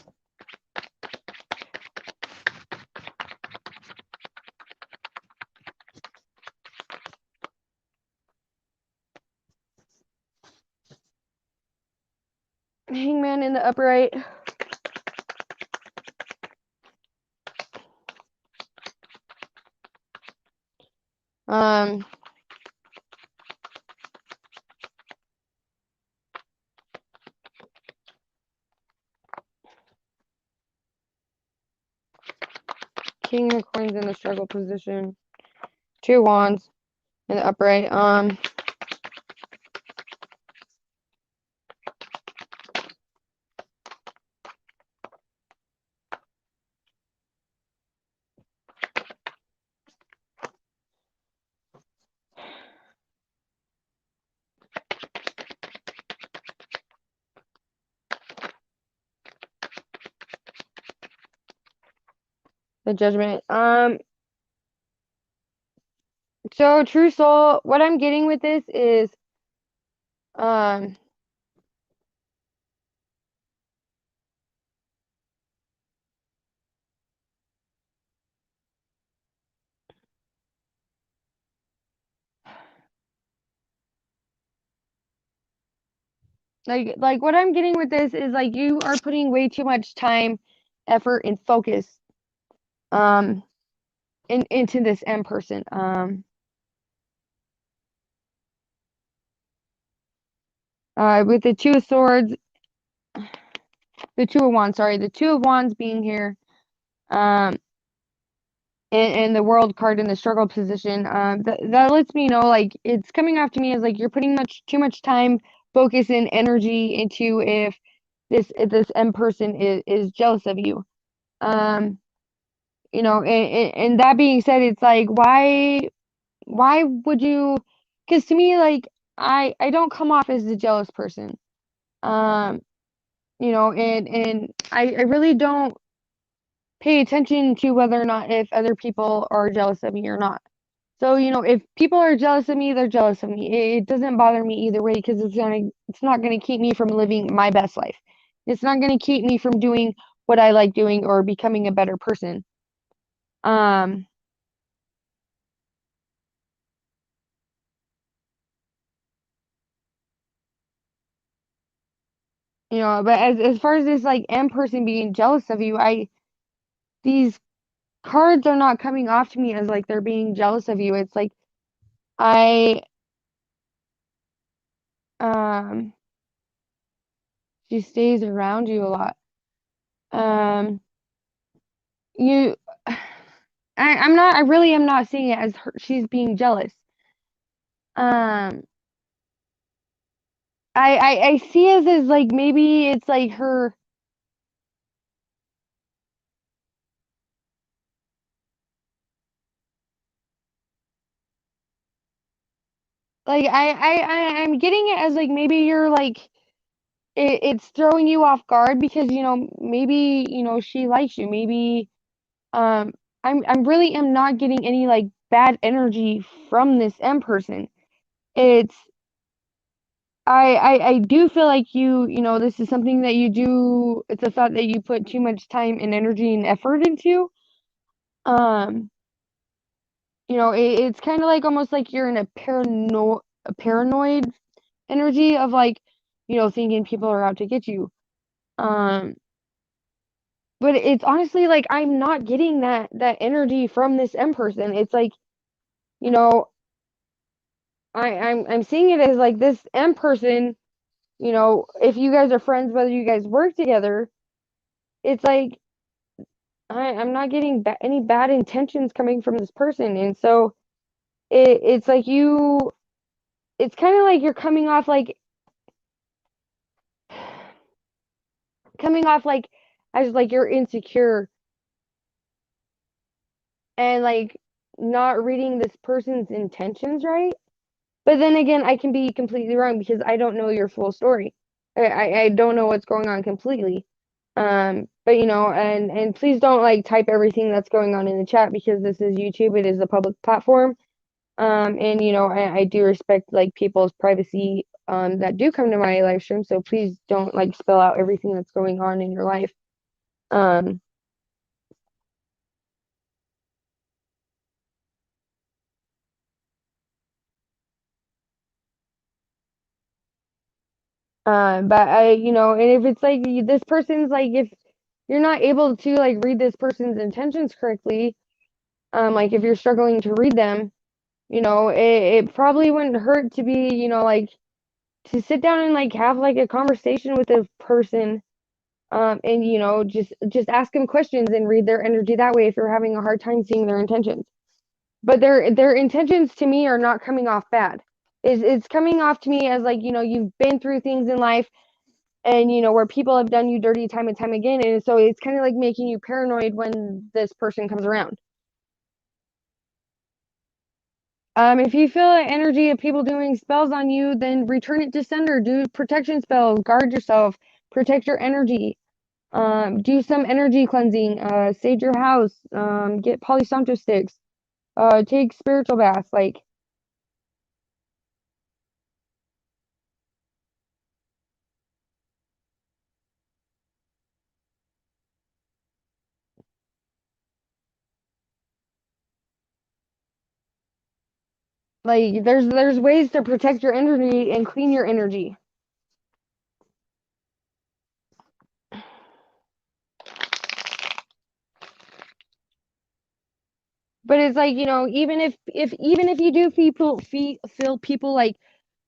Hangman in the upright. Um, King of Coins in the struggle position. 2 wands in the upright. The Judgment. So True Soul, what I'm getting with this is, um, like what I'm getting with this is like you are putting way too much time, effort, and focus, um, into this M person. With the Two of Swords, the Two of Wands, sorry, the Two of Wands being here, um, and the World card in the struggle position, that lets me know like it's coming off to me as like you're putting too much time, focus, and energy into if this M person is jealous of you. You know, and that being said, it's like why would you? Because to me, like I don't come off as the jealous person. Um, you know, and I really don't pay attention to whether or not if other people are jealous of me or not. So, you know, if people are jealous of me, they're jealous of me. It doesn't bother me either way because it's not gonna keep me from living my best life. It's not gonna keep me from doing what I like doing or becoming a better person. Um, you know, but as far as this like M person being jealous of you, these cards are not coming off to me as like they're being jealous of you. It's like I um she stays around you a lot. Um you I really am not seeing it as she's being jealous. Um I see it as like maybe it's like her like I'm getting it as like maybe you're like it's throwing you off guard because maybe she likes you. Maybe um I'm really am not getting any like bad energy from this M person. It's I do feel like this is something that you do. It's a thought that you put too much time and energy and effort into. Um, it's kind of like almost like you're in a paranoid energy of like, thinking people are out to get you. Um, but it's honestly like I'm not getting that energy from this M person. It's like, you know, I'm seeing it as like this M person, if you guys are friends, whether you guys work together, it's like I'm not getting any bad intentions coming from this person. And so it's like it's kind of like you're coming off like as like you're insecure and like not reading this person's intentions right. But then again, I can be completely wrong because I don't know your full story. I don't know what's going on completely. But and please don't like type everything that's going on in the chat because this is YouTube. It is a public platform. And I do respect like people's privacy that do come to my live stream. So please don't like spell out everything that's going on in your life. Um, but and if it's like this person's like if you're not able to like read this person's intentions correctly, like if you're struggling to read them, it probably wouldn't hurt to be, like to sit down and like have like a conversation with a person, and just ask them questions and read their energy that way if you're having a hard time seeing their intentions. But their intentions to me are not coming off bad. It's coming off to me as like, you've been through things in life and where people have done you dirty time and time again, and so it's kind of like making you paranoid when this person comes around. If you feel the energy of people doing spells on you, then return it to sender. Do protection spells, guard yourself, protect your energy. Do some energy cleansing, sage your house, get Palo sticks, take spiritual baths. Like there's ways to protect your energy and clean your energy. But it's like, even if you do feel people like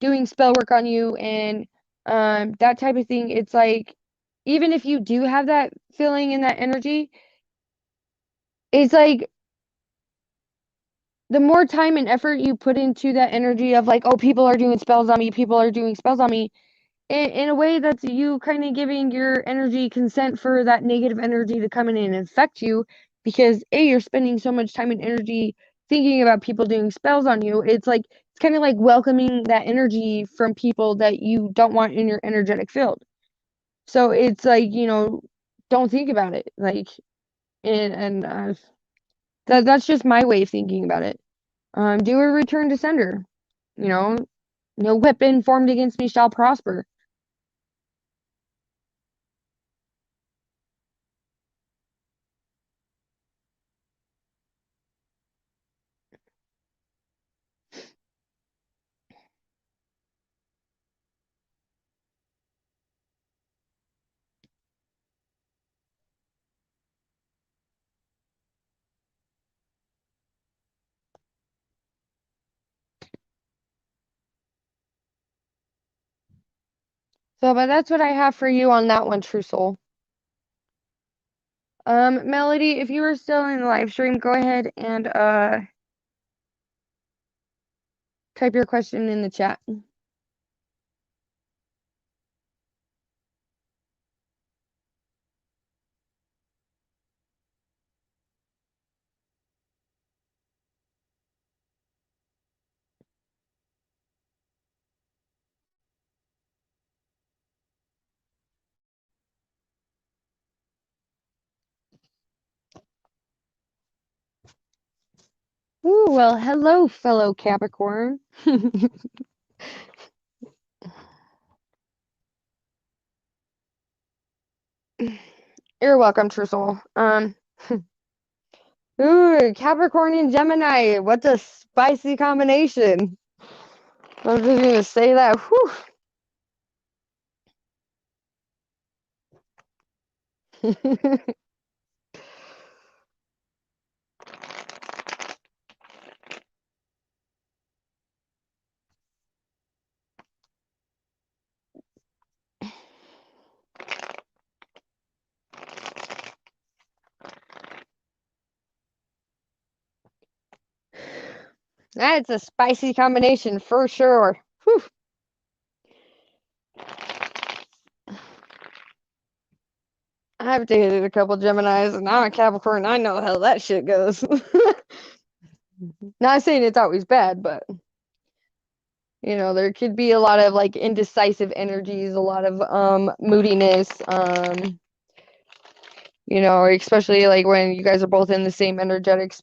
doing spell work on you and that type of thing, it's like even if you do have that feeling and that energy, it's like the more time and effort you put into that energy of like, oh, people are doing spells on me, people are doing spells on me, in a way that's you kind of giving your energy consent for that negative energy to come in and infect you because you're spending so much time and energy thinking about people doing spells on you. It's kind of like welcoming that energy from people that you don't want in your energetic field. So it's like, don't think about it. Like, and that's just my way of thinking about it. Do a return to sender. You know, no weapon formed against me shall prosper. So, but that's what I have for you on that one, True Soul. Melody, if you were still in the live stream, go ahead and type your question in the chat. Ooh, well, hello, fellow Capricorn. You're welcome, True Soul. Ooh, Capricorn and Gemini. What a spicy combination. I'm just gonna say that. Whew. That's a spicy combination for sure. Whew. I've dated a couple Geminis and I'm a Capricorn. I know how that shit goes. Not saying it's always bad, but there could be a lot of like indecisive energies, a lot of moodiness, especially like when you guys are both in the same energetic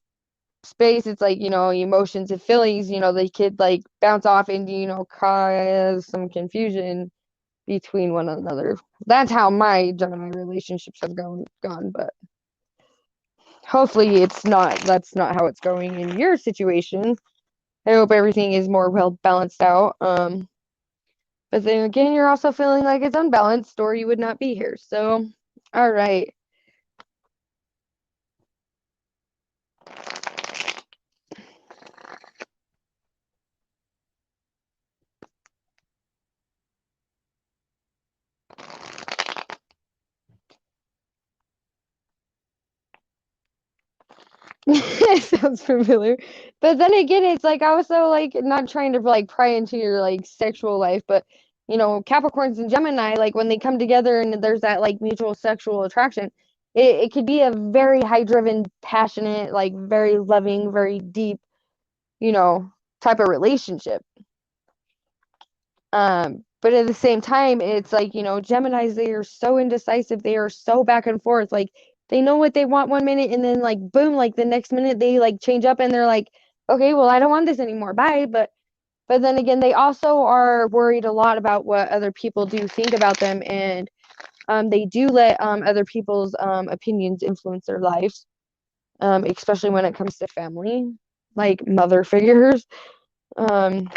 space. It's like, emotions and feelings, they could like bounce off and, cause some confusion between one another. That's how my Gemini relationships have gone, but hopefully that's not how it's going in your situation. I hope everything is more well balanced out. But then again, you're also feeling like it's unbalanced or you would not be here. So, all right. It sounds familiar. But then again, it's like also like not trying to like pry into your like sexual life, but Capricorns and Gemini, like when they come together and there's that like mutual sexual attraction, it could be a very high driven, passionate, like very loving, very deep, you know, type of relationship. But at the same time, it's like, Geminis, they are so indecisive. They are so back and forth. Like they know what they want one minute and then like boom, like the next minute they like change up and they're like, okay, well, I don't want this anymore. Bye. But then again, they also are worried a lot about what other people do think about them, and they do let other people's opinions influence their lives, especially when it comes to family, like mother figures. Um,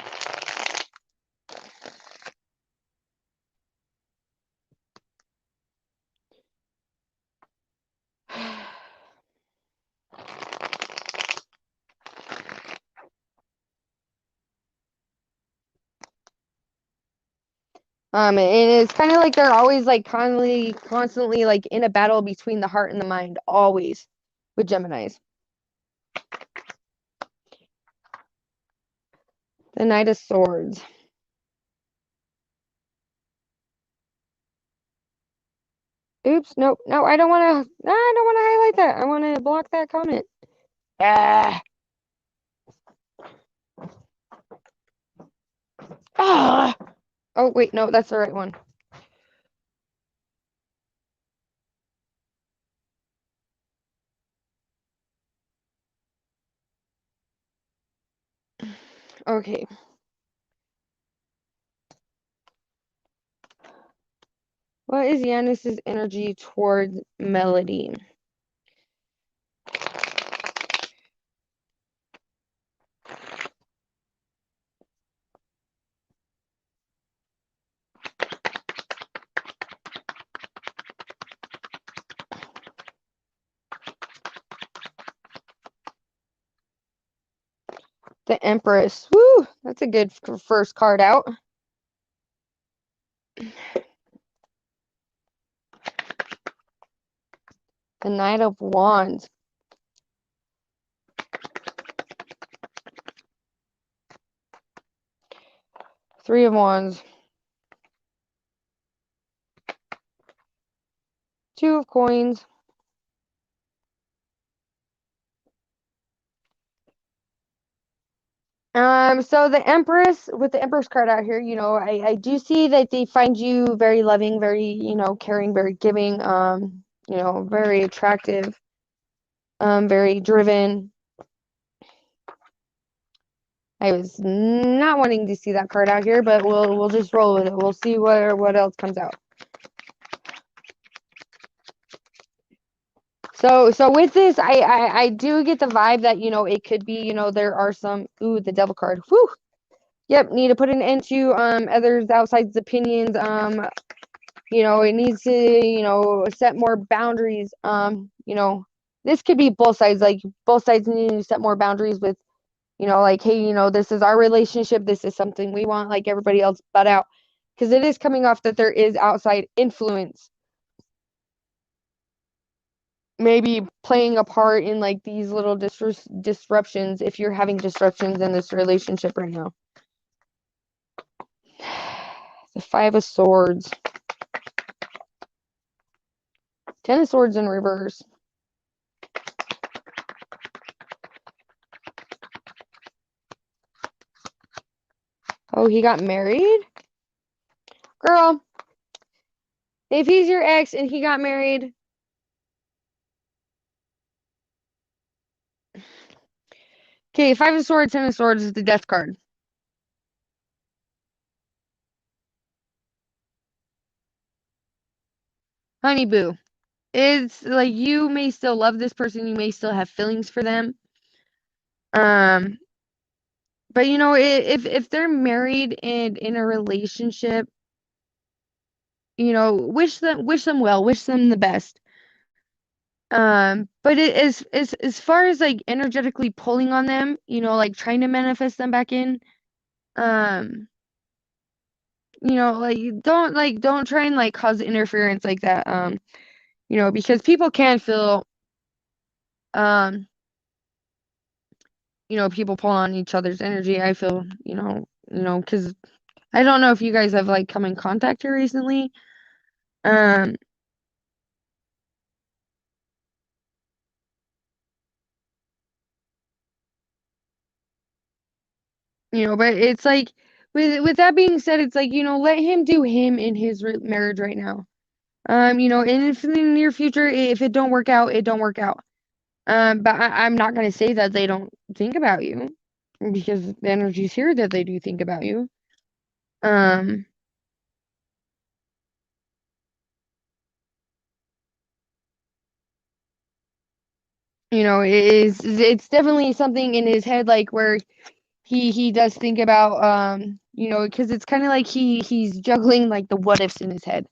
and it's kind of like they're always like constantly like in a battle between the heart and the mind, always with Geminis. The Knight of Swords. Oops, nope, no, I don't want to. No, I don't want to highlight that. I want to block that comment. Ah, ah. Oh wait, no, that's the right one. Okay. What is Yanis's energy towards Melody? The Empress. Woo! That's a good first card out. The Knight of Wands. Three of Wands. Two of Coins. So the Empress, with the Empress card out here, I do see that they find you very loving, very, caring, very giving, very attractive, very driven. I was not wanting to see that card out here, but we'll just roll with it. We'll see what else comes out. So with this, I do get the vibe that, it could be, there are some, ooh, the Devil card. Whew. Yep, need to put an end to others' outside opinions. It needs to, set more boundaries. This could be both sides, like both sides need to set more boundaries with, like, hey, this is our relationship, this is something we want, like everybody else, butt out. Because it is coming off that there is outside influence maybe playing a part in like these little disruptions if you're having disruptions in this relationship right now. The Five of Swords. Ten of Swords in reverse. Oh, he got married? Girl, if he's your ex and he got married, okay, Five of Swords, Ten of Swords is the Death card. Honey boo. It's like you may still love this person, you may still have feelings for them. But if they're married and in a relationship, wish them well, wish them the best. But it is as far as like energetically pulling on them, like trying to manifest them back in, um, don't try and like cause interference like that. Because people can feel um, people pull on each other's energy. I feel, because I don't know if you guys have like come in contact here recently. Um, but it's like with that being said, it's like, let him do him in his marriage right now. And if in the near future, if it don't work out, it don't work out. But I'm not gonna say that they don't think about you, because the energy's here that they do think about you. Um, it's definitely something in his head, like where he does think about, because it's kind of like he's juggling like the what ifs in his head.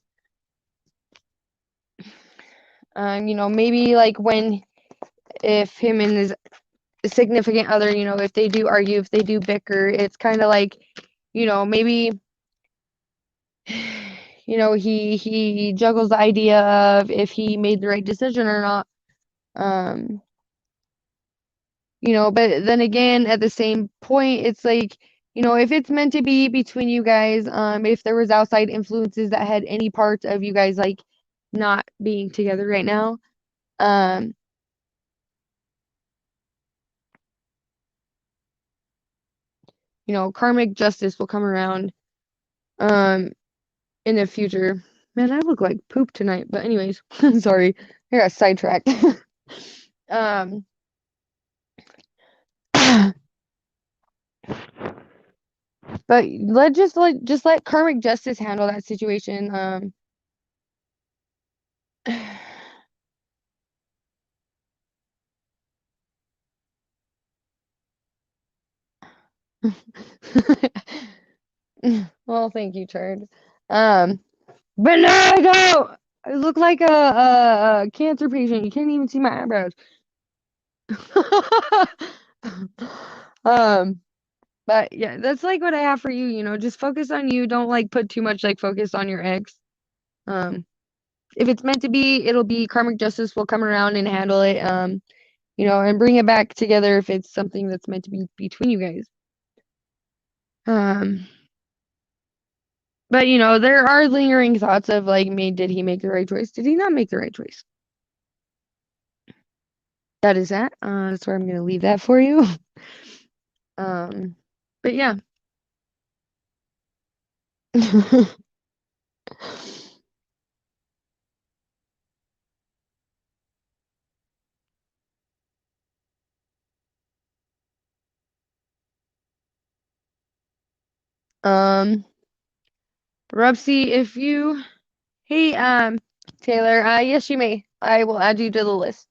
Maybe like if him and his significant other, if they do argue, if they do bicker, it's kind of like, maybe he juggles the idea of if he made the right decision or not. Um, but then again, at the same point, it's like, if it's meant to be between you guys, if there was outside influences that had any parts of you guys like not being together right now, um, karmic justice will come around in the future. Man, I look like poop tonight, but anyways, sorry, I got sidetracked. um But let karmic justice handle that situation. Well, thank you, Chard. But no, I don't. I look like a cancer patient. You can't even see my eyebrows. um, but yeah, that's like what I have for you. Just focus on you. Don't like put too much like focus on your ex. Um, if it's meant to be, it'll be karmic justice will come around and handle it. You know, and bring it back together if it's something that's meant to be between you guys. Um, but you know, there are lingering thoughts of like, did he make the right choice? Did he not make the right choice? That is that. That's where I'm gonna leave that for you. Um, but yeah. um, Rubsy, if you, hey, Taylor, yes, you may. I will add you to the list.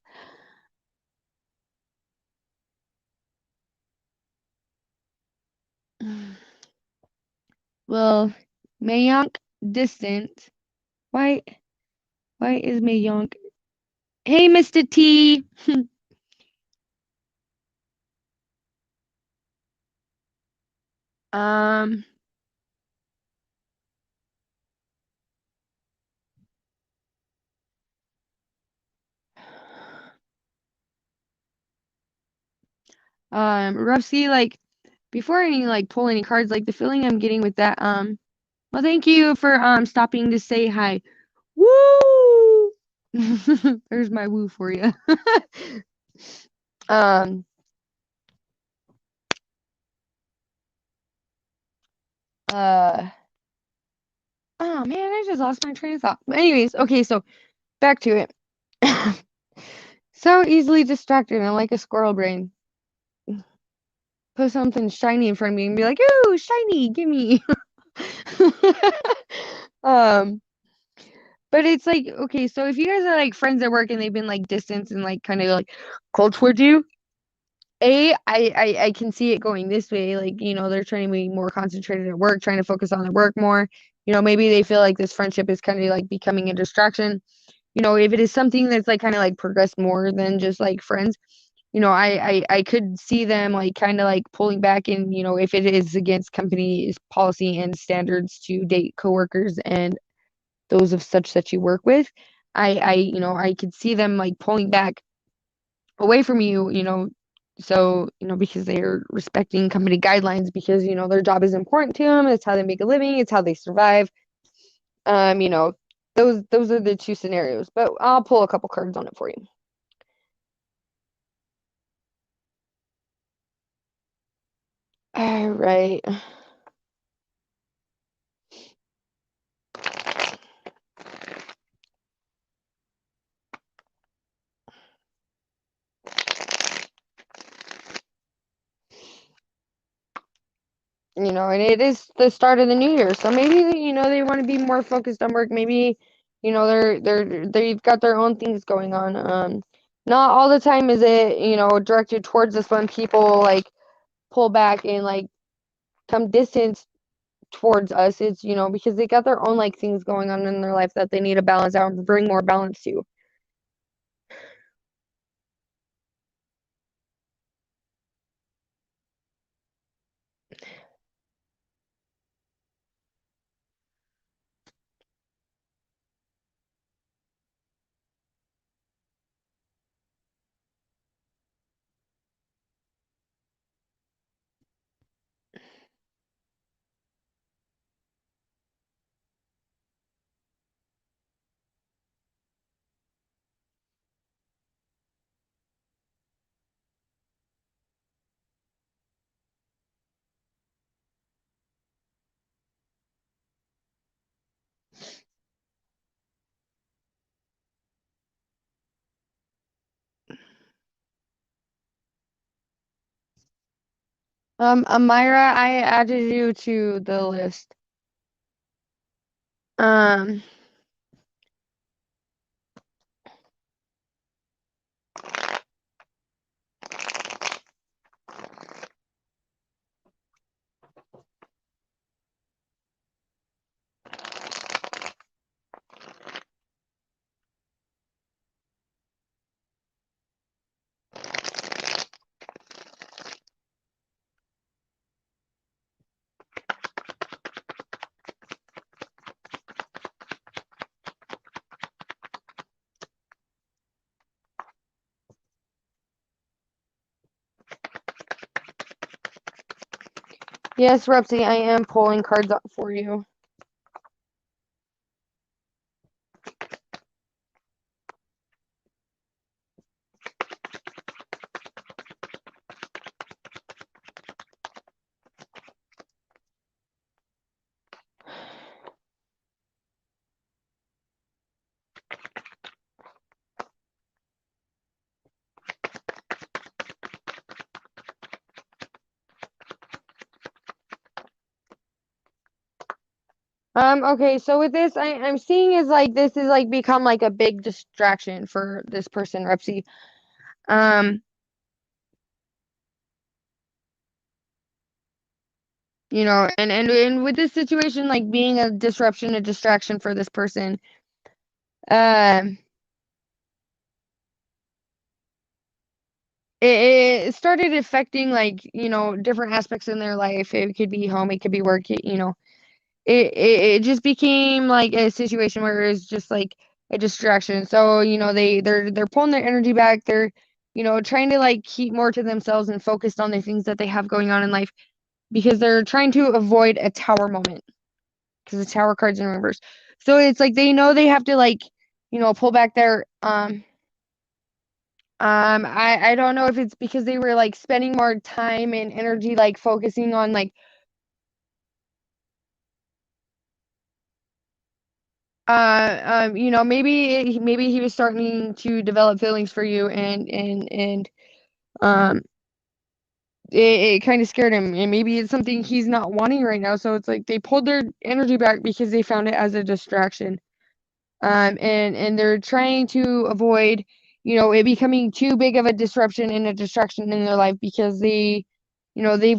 Well, Mayank distant. Why? Why is Mayank? Hey, Mr. T. Um, Rubsy, like before any like pull any cards, like the feeling I'm getting with that. Well, thank you for stopping to say hi. Woo! There's my woo for you. um, uh, oh man, I just lost my train of thought. But anyways, okay, so back to it. So easily distracted and like a squirrel brain. Put something shiny in front of me and be like, "Ooh, shiny, gimme." um, but it's like, okay, so if you guys are like friends at work and they've been like distant and like kind of like cold towards you, I can see it going this way. Like, you know, they're trying to be more concentrated at work, trying to focus on their work more. You know, maybe they feel like this friendship is kind of like becoming a distraction. You know, if it is something that's like kind of like progressed more than just like friends, you know, I could see them like kind of like pulling back and, you know, if it is against company's policy and standards to date coworkers and those of such that you work with, you know, I could see them like pulling back away from you, you know, so, you know, because they're respecting company guidelines because, you know, their job is important to them. It's how they make a living. It's how they survive. You know, those are the two scenarios, but I'll pull a couple cards on it for you. All right. You know, and it is the start of the new year, so maybe you know they want to be more focused on work. Maybe you know they've got their own things going on. Not all the time is it you know directed towards us when people like pull back and like come distance towards us. It's you know because they got their own like things going on in their life that they need to balance out and bring more balance to. Amira, I added you to the list. Um, Yes, Repsy, I am pulling cards up for you. Okay, so with this, I'm seeing is like this is like become like a big distraction for this person, Repsy. Um, and with this situation like being a disruption, a distraction for this person, um, it started affecting like, different aspects in their life. It could be home, it could be work, it just became like a situation where it's just like a distraction. So, they're pulling their energy back. They're, trying to like keep more to themselves and focused on the things that they have going on in life because they're trying to avoid a tower moment because the tower card's in reverse. So it's like they know they have to like, pull back their I don't know if it's because they were like spending more time and energy like focusing on like maybe he was starting to develop feelings for you, and um it kind of scared him, and maybe it's something he's not wanting right now, so it's like they pulled their energy back because they found it as a distraction. And they're trying to avoid, it becoming too big of a disruption and a distraction in their life because they've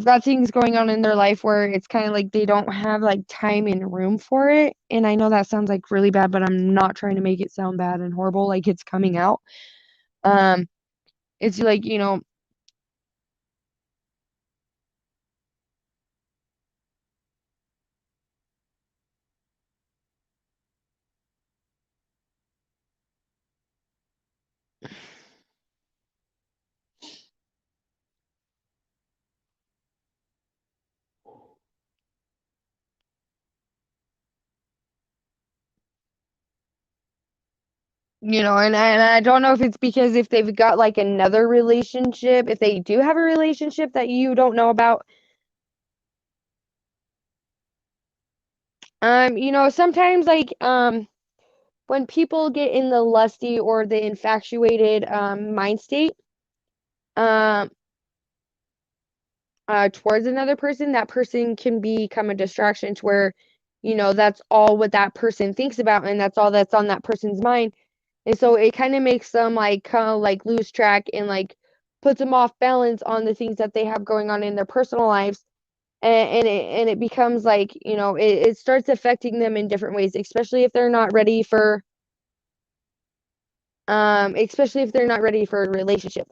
got things going on in their life where it's kind of like they don't have like time and room for it. And I know that sounds like really bad, but I'm not trying to make it sound bad and horrible like it's coming out. Um, it's like, and I don't know if it's because if they've got like another relationship, if they do have a relationship that you don't know about. Sometimes like when people get in the lusty or the infatuated mind state um towards another person, that person can become a distraction to where, that's all what that person thinks about and that's all that's on that person's mind. And so it kind of makes them like kind of like lose track and like puts them off balance on the things that they have going on in their personal lives. And it becomes like, it starts affecting them in different ways, especially if they're not ready for a relationship.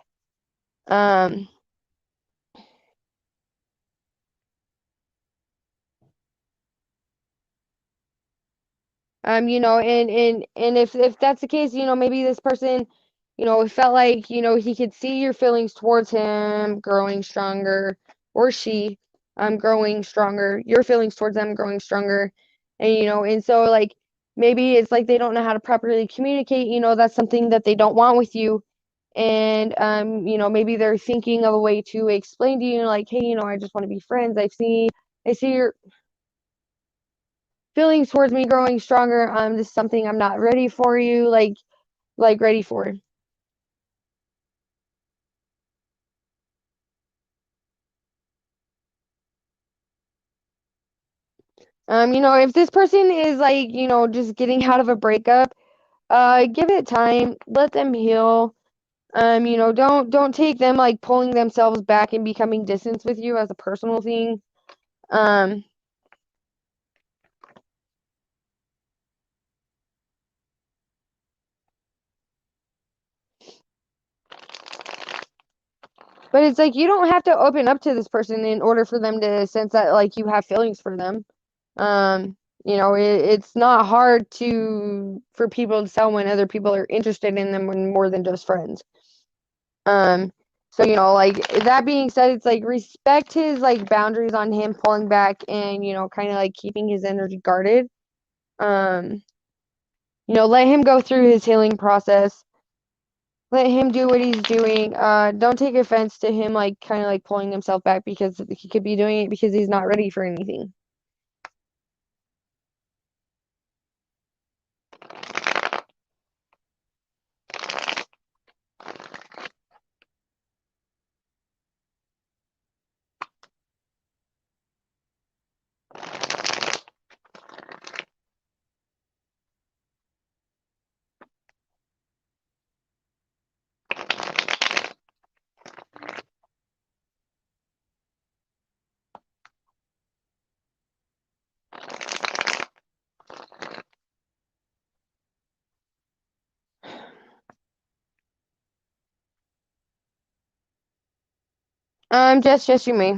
Um, and if that's the case, maybe this person, felt like, he could see your feelings towards him growing stronger, or she growing stronger, your feelings towards them growing stronger. And so like maybe it's like they don't know how to properly communicate, that's something that they don't want with you. And maybe they're thinking of a way to explain to you like, hey, I just want to be friends. I see your feelings towards me growing stronger. This is something I'm not ready for you, like ready for. If this person is like, just getting out of a breakup, give it time, let them heal. Don't take them like pulling themselves back and becoming distant with you as a personal thing. Um, but it's like you don't have to open up to this person in order for them to sense that like you have feelings for them. It's not hard for people to tell when other people are interested in them when more than just friends. Um, So, like that being said, it's like respect his like boundaries on him pulling back and, kind of like keeping his energy guarded. Um, let him go through his healing process. Let him do what he's doing. Don't take offense to him like kind of like pulling himself back because he could be doing it because he's not ready for anything. Just you may.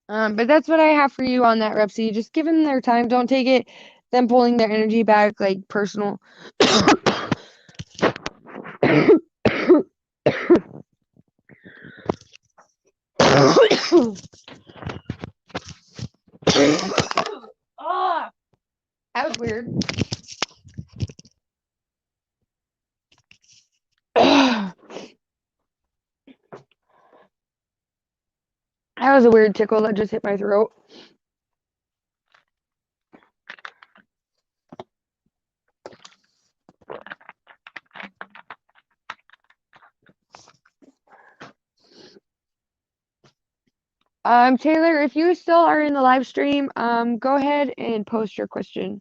But that's what I have for you on that, Repsy. Just give them their time. Don't take it them pulling their energy back like personal. Ah, that was weird. That was a weird tickle that just hit my throat. Taylor, if you still are in the live stream, go ahead and post your question.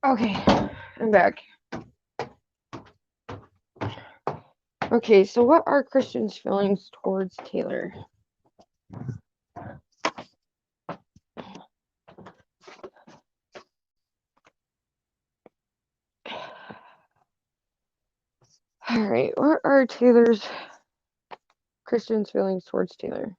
Okay, I'm back. Okay, so what are Christian's feelings towards Taylor? All right, what are Christian's feelings towards Taylor?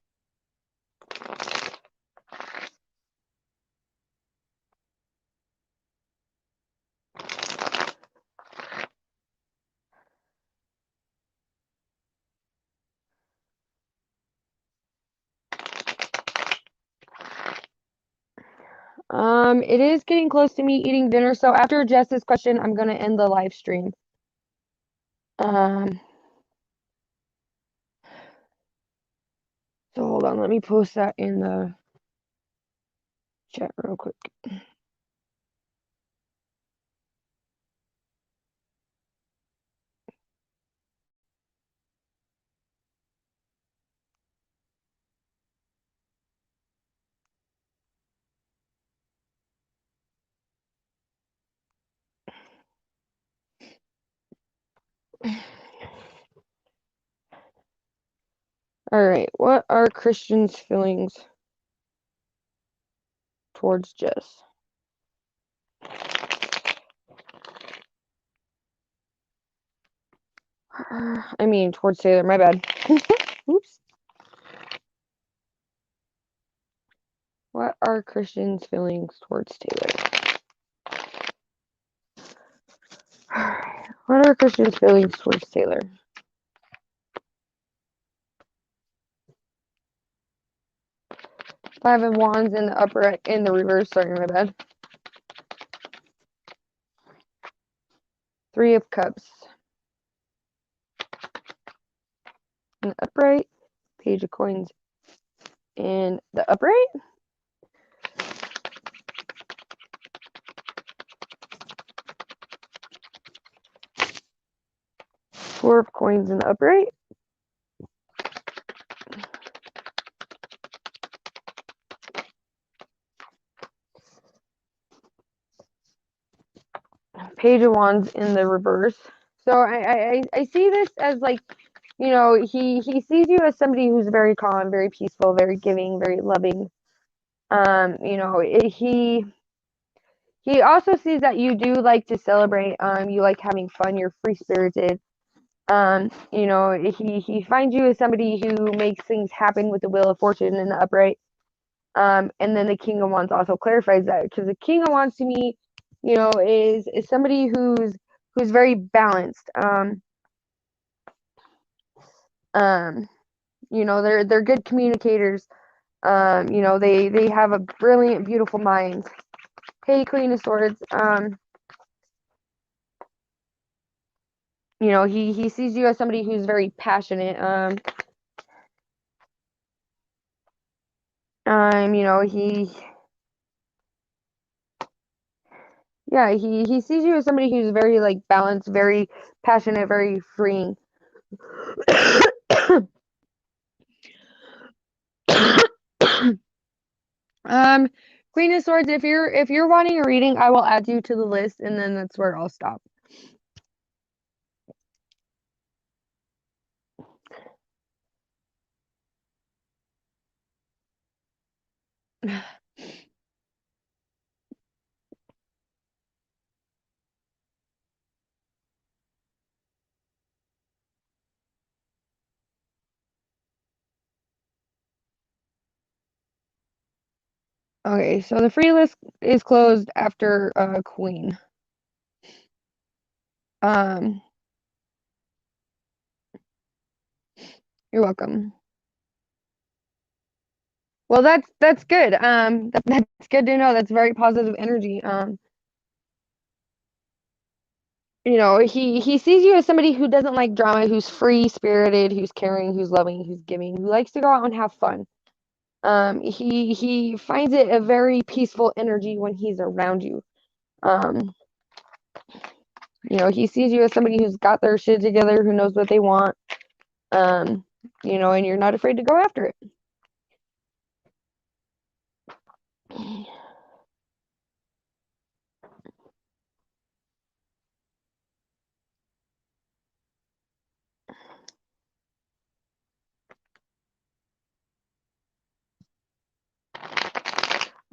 It is getting close to me eating dinner, so after Jess's question, I'm gonna end the live stream. So hold on, let me post that in the chat real quick. All right, what are Christians' feelings towards Jess? I mean, towards Taylor, my bad. Oops. What are Christians' feelings towards Taylor? What are Christians' feelings towards Taylor? Five of Wands in the upright, in the reverse, sorry, my bad. Three of Cups in the upright. Page of Coins in the upright. Four of Coins in the upright. Page of Wands in the reverse. So I see this as like, you know, he sees you as somebody who's very calm, very peaceful, very giving, very loving. You know, he also sees that you do like to celebrate. You like having fun. You're free spirited. You know, he finds you as somebody who makes things happen with the Wheel of Fortune in the upright. And then the King of Wands also clarifies that, because the King of Wands to me, you know, is somebody who's very balanced. You know, they're good communicators. You know, they have a brilliant, beautiful mind. Hey, Queen of Swords. You know, he sees you as somebody who's very passionate. You know, yeah, he sees you as somebody who's very like balanced, very passionate, very freeing. Queen of Swords, if you're wanting a reading, I will add you to the list, and then that's where I'll stop. Okay, so the free list is closed after Queen. Um, you're welcome. Well, that's good. That's good to know. That's very positive energy. You know, he sees you as somebody who doesn't like drama, who's free spirited, who's caring, who's loving, who's giving, who likes to go out and have fun. He finds it a very peaceful energy when he's around you. Um, you know, he sees you as somebody who's got their shit together, who knows what they want. You know, and you're not afraid to go after it.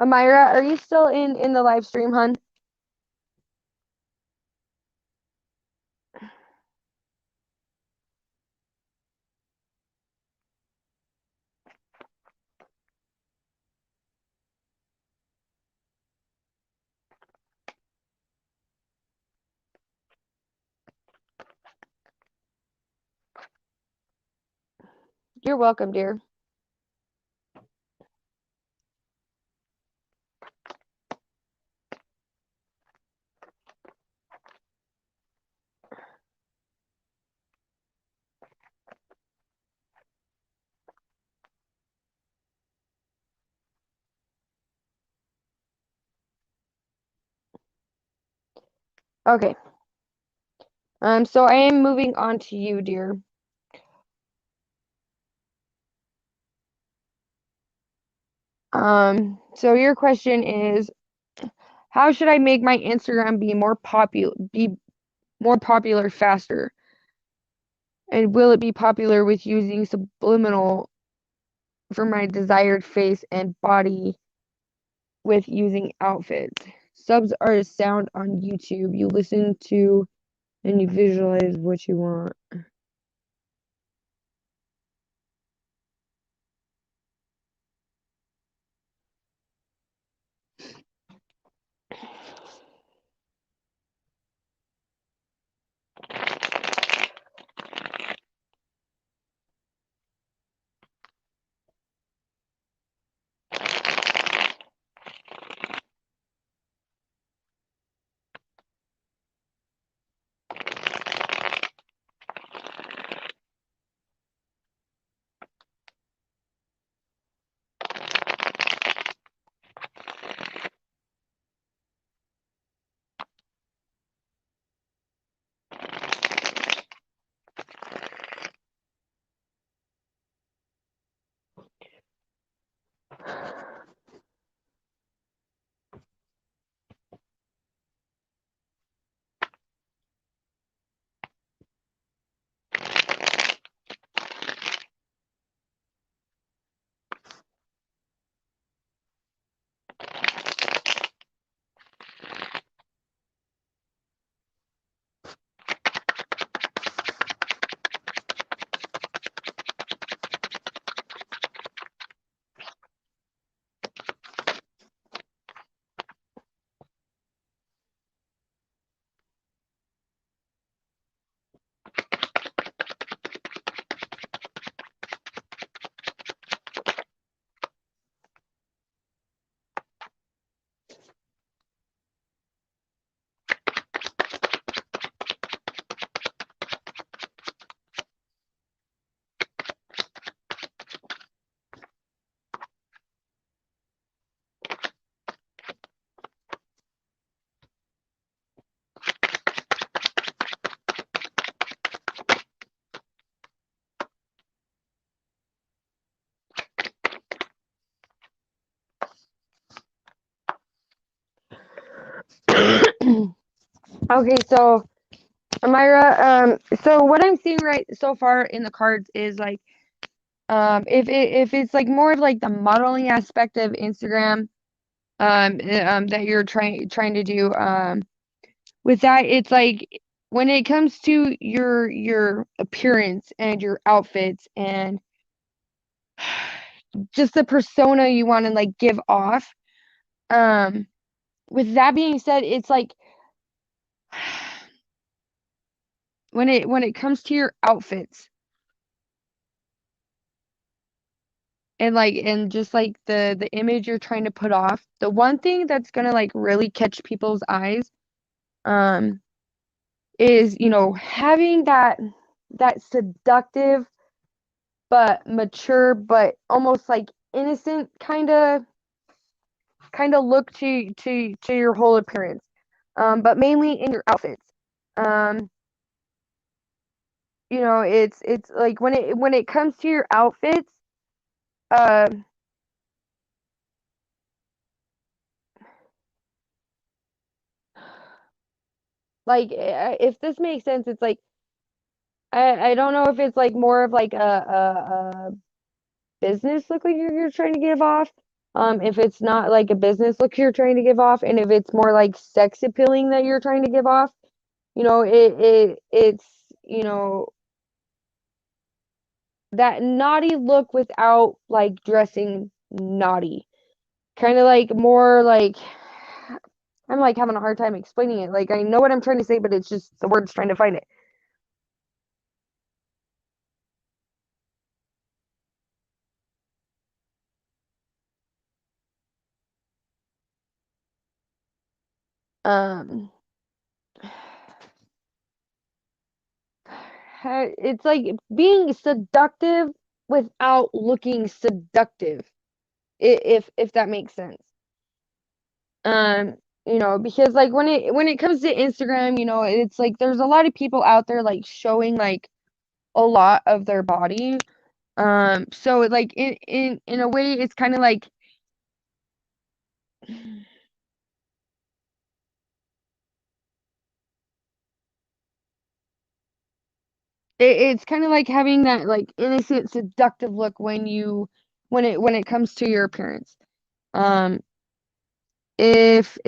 Amira, are you still in the live stream, hun? You're welcome, dear. Okay. So I am moving on to you, dear. So your question is, how should I make my Instagram be more popular faster? And will it be popular with using subliminal for my desired face and body with using outfits? Subs are a sound on YouTube. You listen to and you visualize what you want. Okay, so Amira, so what I'm seeing right so far in the cards is like, if it's like more of like the modeling aspect of Instagram, that you're trying to do, with that, it's like when it comes to your appearance and your outfits and just the persona you want to like give off. Um, with that being said, it's like when it comes to your outfits and like and just like the image you're trying to put off, the one thing that's gonna like really catch people's eyes, um, is having that seductive but mature but almost like innocent kind of look to your whole appearance, but mainly in your outfits. Um, it's like when it comes to your outfits, uh, like if this makes sense, it's like I don't know if it's like more of like a business look like you're trying to give off. If it's not like a business look you're trying to give off, and if it's more like sex appealing that you're trying to give off, it's that naughty look without like dressing naughty. Kind of like more like I'm like having a hard time explaining it. Like I know what I'm trying to say, but it's just the words trying to find it. Um, it's like being seductive without looking seductive, if that makes sense. Um, Because like when it comes to Instagram, it's like there's a lot of people out there like showing like a lot of their body. So like in a way it's kind of like it's kind of like having that like innocent seductive look when it comes to your appearance. Um if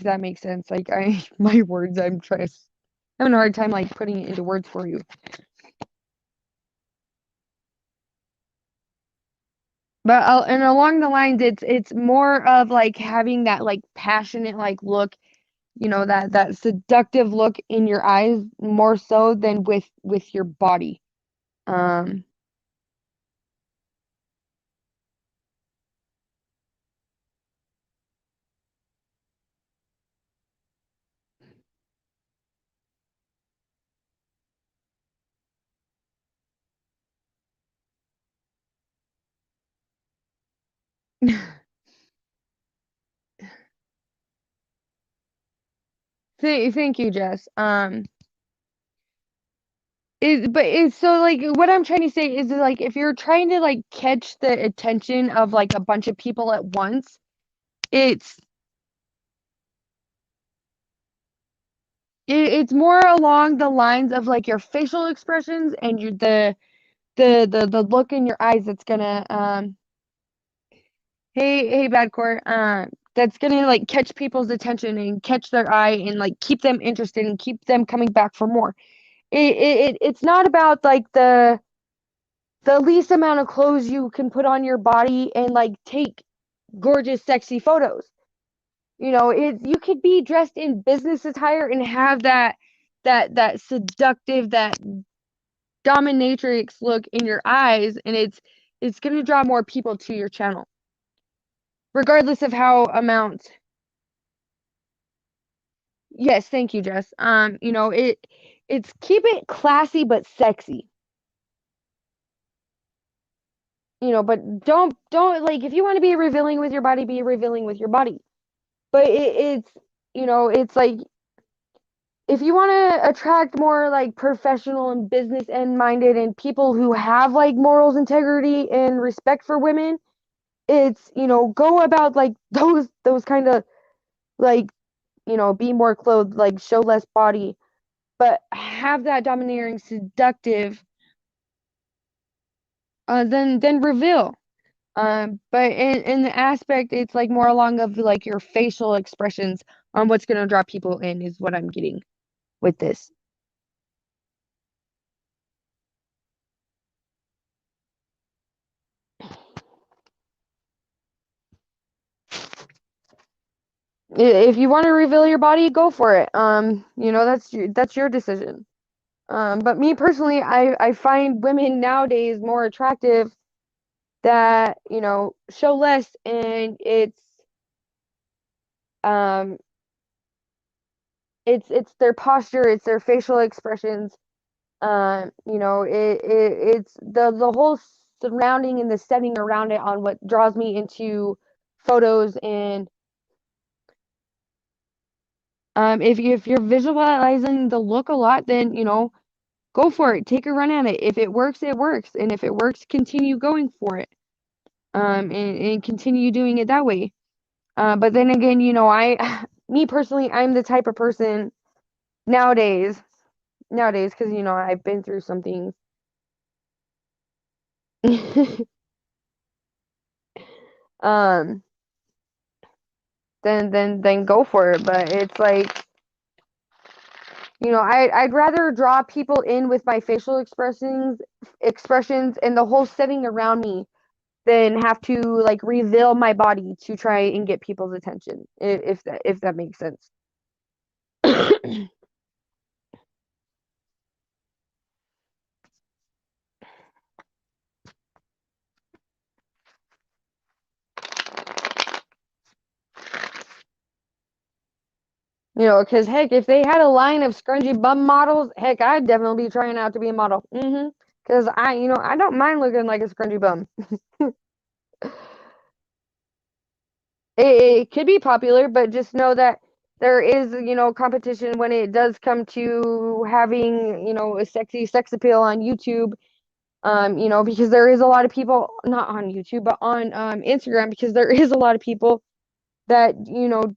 that makes sense. Like my words, having a hard time like putting it into words for you. But and along the lines, it's more of like having that like passionate like look, that seductive look in your eyes more so than with your body. Um, thank you, Jess. But it's so like what I'm trying to say is like if you're trying to like catch the attention of like a bunch of people at once, it's it's more along the lines of like your facial expressions and the look in your eyes that's gonna hey Badcore, that's gonna like catch people's attention and catch their eye and like keep them interested and keep them coming back for more. It's not about like the least amount of clothes you can put on your body and like take gorgeous sexy photos. You could be dressed in business attire and have that seductive, that dominatrix look in your eyes, and it's going to draw more people to your channel regardless of how amount. Yes, thank you, Jess. It's keep it classy but sexy. But don't like if you want to be revealing with your body, be revealing with your body. But it's like if you want to attract more like professional and business end minded and people who have like morals, integrity, and respect for women, it's go about like those kind of like be more clothed, like show less body, but have that domineering, seductive, then reveal. But in the aspect, it's like more along of like your facial expressions on what's gonna draw people in is what I'm getting with this. If you want to reveal your body, go for it. That's your decision. But me personally, I find women nowadays more attractive that show less, and um it's their posture, it's their facial expressions. It's the whole surrounding and the setting around it on what draws me into photos. And if you're visualizing the look a lot, then go for it. Take a run at it. If it works, it works. And if it works, continue going for it. And continue doing it that way. But then again, me personally, I'm the type of person nowadays, because I've been through some things. um, then go for it. But it's like, I'd rather draw people in with my facial expressions and the whole setting around me than have to like reveal my body to try and get people's attention, if that makes sense. Because heck, if they had a line of scrunchy bum models, heck, I'd definitely be trying out to be a model. Because I don't mind looking like a scrunchy bum. It could be popular, but just know that there is, competition when it does come to having, a sexy sex appeal on YouTube. Because there is a lot of people, not on YouTube, but on Instagram, because there is a lot of people that,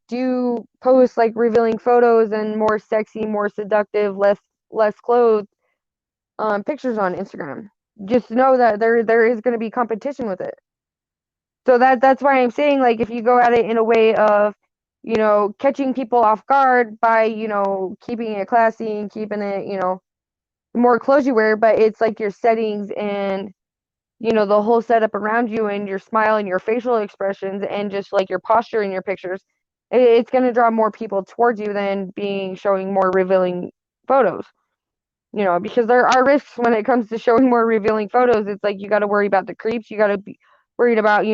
do post like revealing photos and more sexy, more seductive, less clothed pictures on Instagram. Just know that there is going to be competition with it. So that's why I'm saying, like, if you go at it in a way of, catching people off guard by, keeping it classy and keeping it, more clothes you wear, but it's like your settings and, the whole setup around you and your smile and your facial expressions and just like your posture in your pictures, it's going to draw more people towards you than being showing more revealing photos. Because there are risks when it comes to showing more revealing photos. It's like you got to worry about the creeps. You got to be worried about,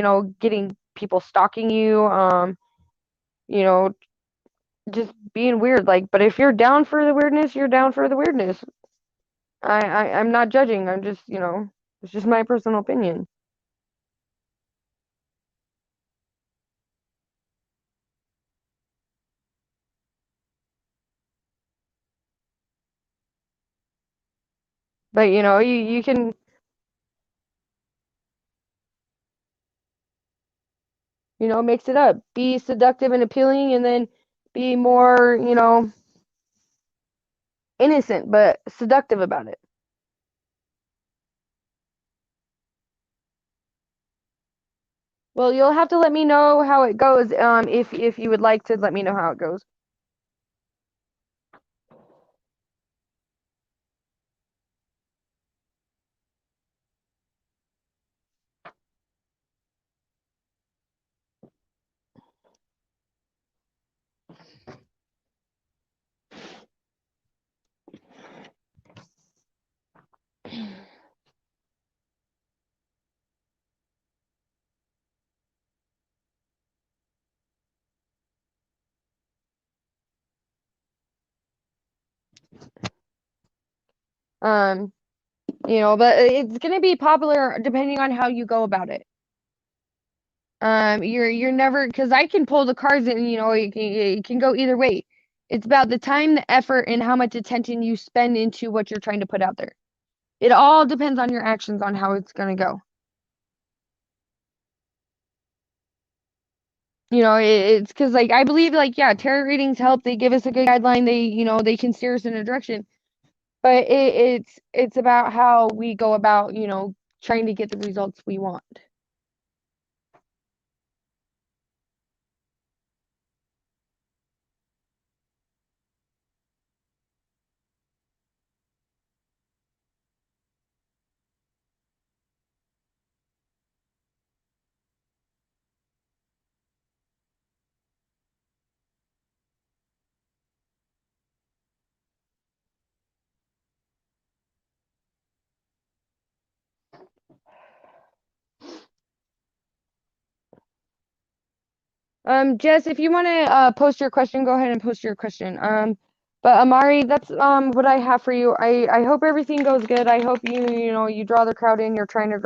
getting people stalking you, you know, just being weird. Like, but if you're down for the weirdness, you're down for the weirdness. I'm not judging. I'm just, it's just my personal opinion. But, you can, mix it up. Be seductive and appealing, and then be more, innocent but seductive about it. Well, you'll have to let me know how it goes. If you would like to let me know how it goes. Um, but it's gonna be popular depending on how you go about it. You're never, because I can pull the cards and it can go either way. It's about the time, the effort, and how much attention you spend into what you're trying to put out there. It all depends on your actions on how it's gonna go. It's because, like, I believe, like, yeah, tarot readings help. They give us a good guideline. They can steer us in a direction. But it's about how we go about, trying to get the results we want. Jess, if you want to post your question, go ahead and post your question. But Amari, that's what I have for you. I hope everything goes good. I hope you draw the crowd in you're trying to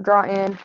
draw in.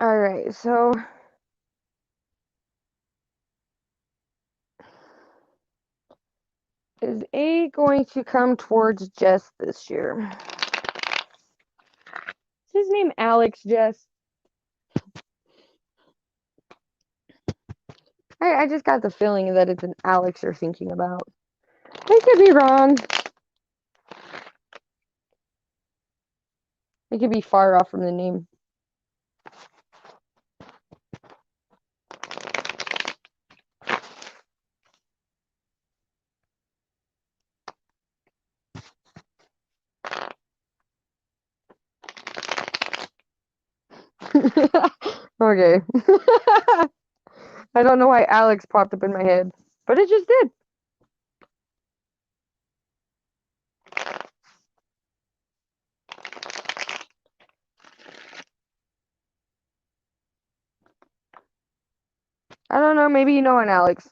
All right, so is A going to come towards Jess this year? Is his name Alex, Jess? I just got the feeling that it's an Alex you're thinking about. I could be wrong. It could be far off from the name. Okay. I don't know why Alex popped up in my head, but it just did. I don't know, maybe you know an Alex.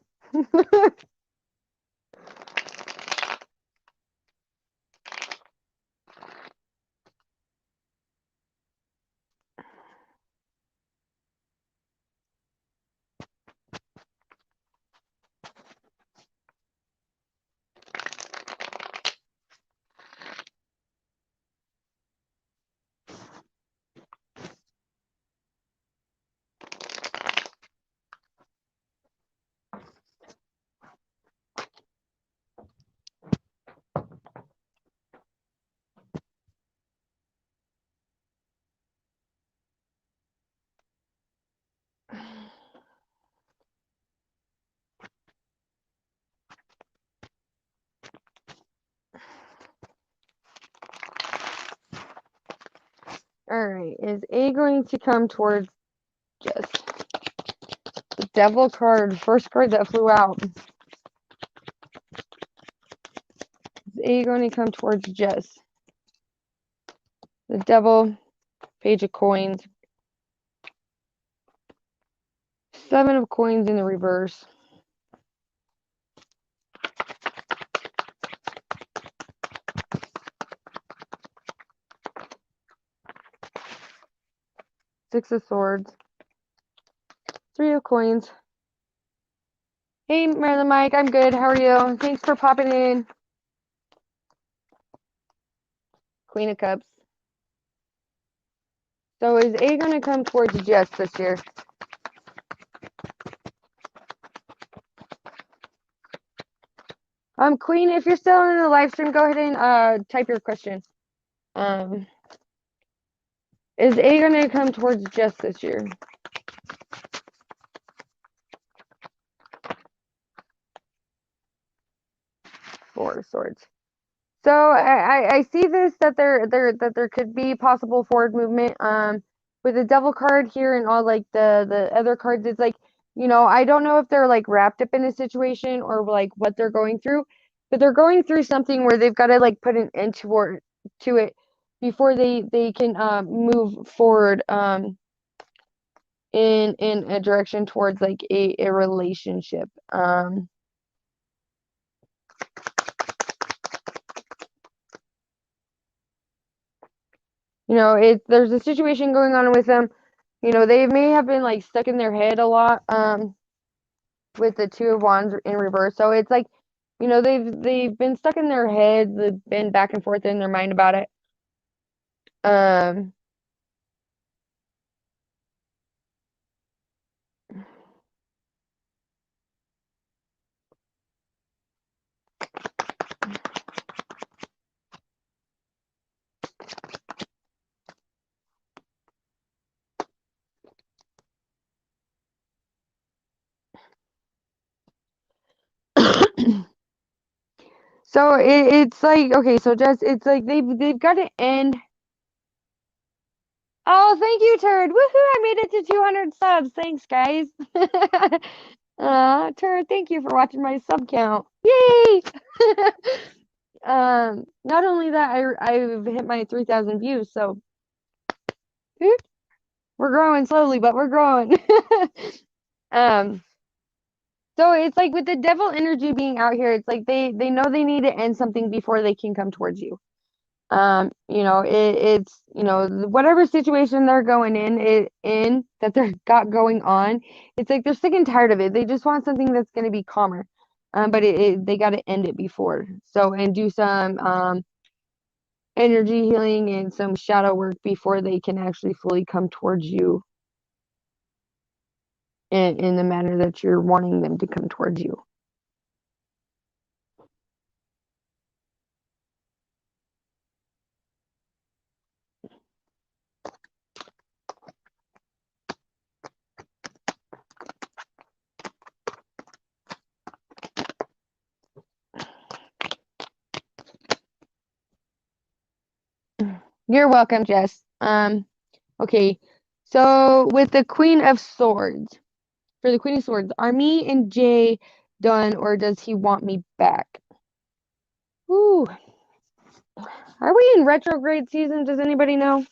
Alright, is A going to come towards Jess? The devil card, first card that flew out. Is A going to come towards Jess? The devil, page of coins. 7 of coins in the reverse. Six of swords. 3 of coins. Hey, Marilyn Mike, I'm good. How are you? Thanks for popping in. Queen of Cups. So is A going to come towards Jess this year? Queen, if you're still in the live stream, go ahead and type your question. Is A going to come towards Jess this year? Four of Swords. So I see this that there could be possible forward movement. With the Devil card here and all like the other cards, it's like, you know, I don't know if they're like wrapped up in a situation or like what they're going through, but they're going through something where they've got to like put an end to it before they can move forward in a direction towards like a relationship. You know, there's a situation going on with them. You know, they may have been like stuck in their head a lot with the Two of Wands in reverse. So it's like, you know, they've been stuck in their head, they've been back and forth in their mind about it. So it's like, okay, so just it's like they've got to end. Oh, thank you, Turd. Woohoo, I made it to 200 subs. Thanks, guys. Turd, thank you for watching my sub count. Yay! Not only that, I've hit my 3,000 views, so we're growing slowly, but we're growing. So it's like with the devil energy being out here, it's like they know they need to end something before they can come towards you. You know, it's, you know, whatever situation they're going in that they're got going on, it's like they're sick and tired of it. They just want something that's going to be calmer. But they got to end it before. So, and do some energy healing and some shadow work before they can actually fully come towards you in the manner that you're wanting them to come towards you. You're welcome, Jess. Okay. So with the Queen of Swords, for the Queen of Swords, are me and Jay done, or does he want me back? Ooh. Are we in retrograde season? Does anybody know?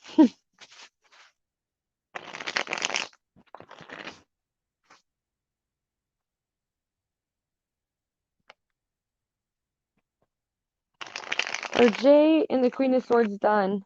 Are Jay and the Queen of Swords done?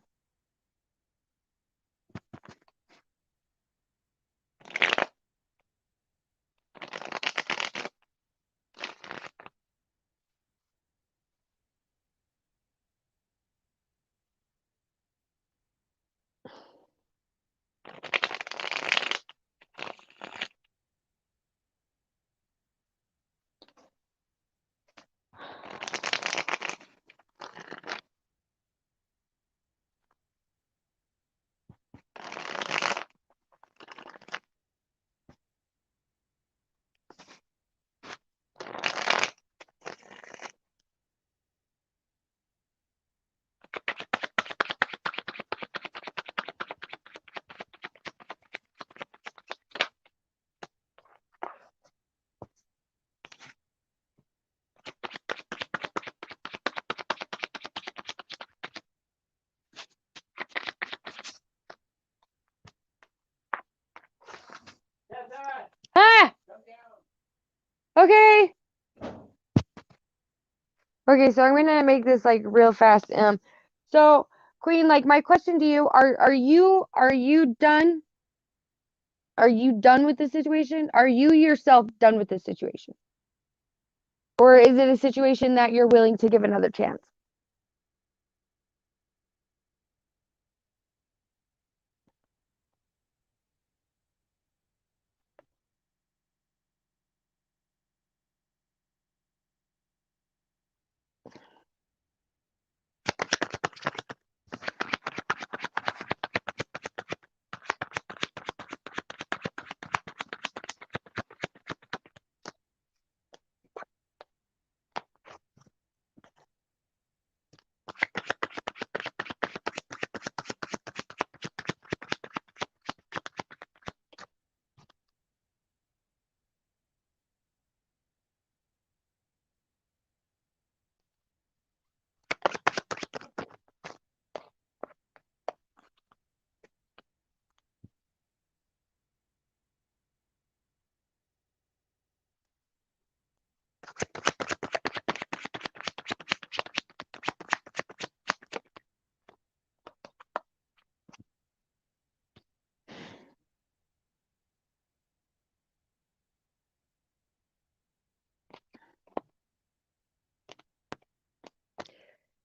Ah! Okay. Okay, so I'm gonna make this like real fast. So Queen, like my question to you, are you done? Are you done with the situation? Are you yourself done with this situation? Or is it a situation that you're willing to give another chance?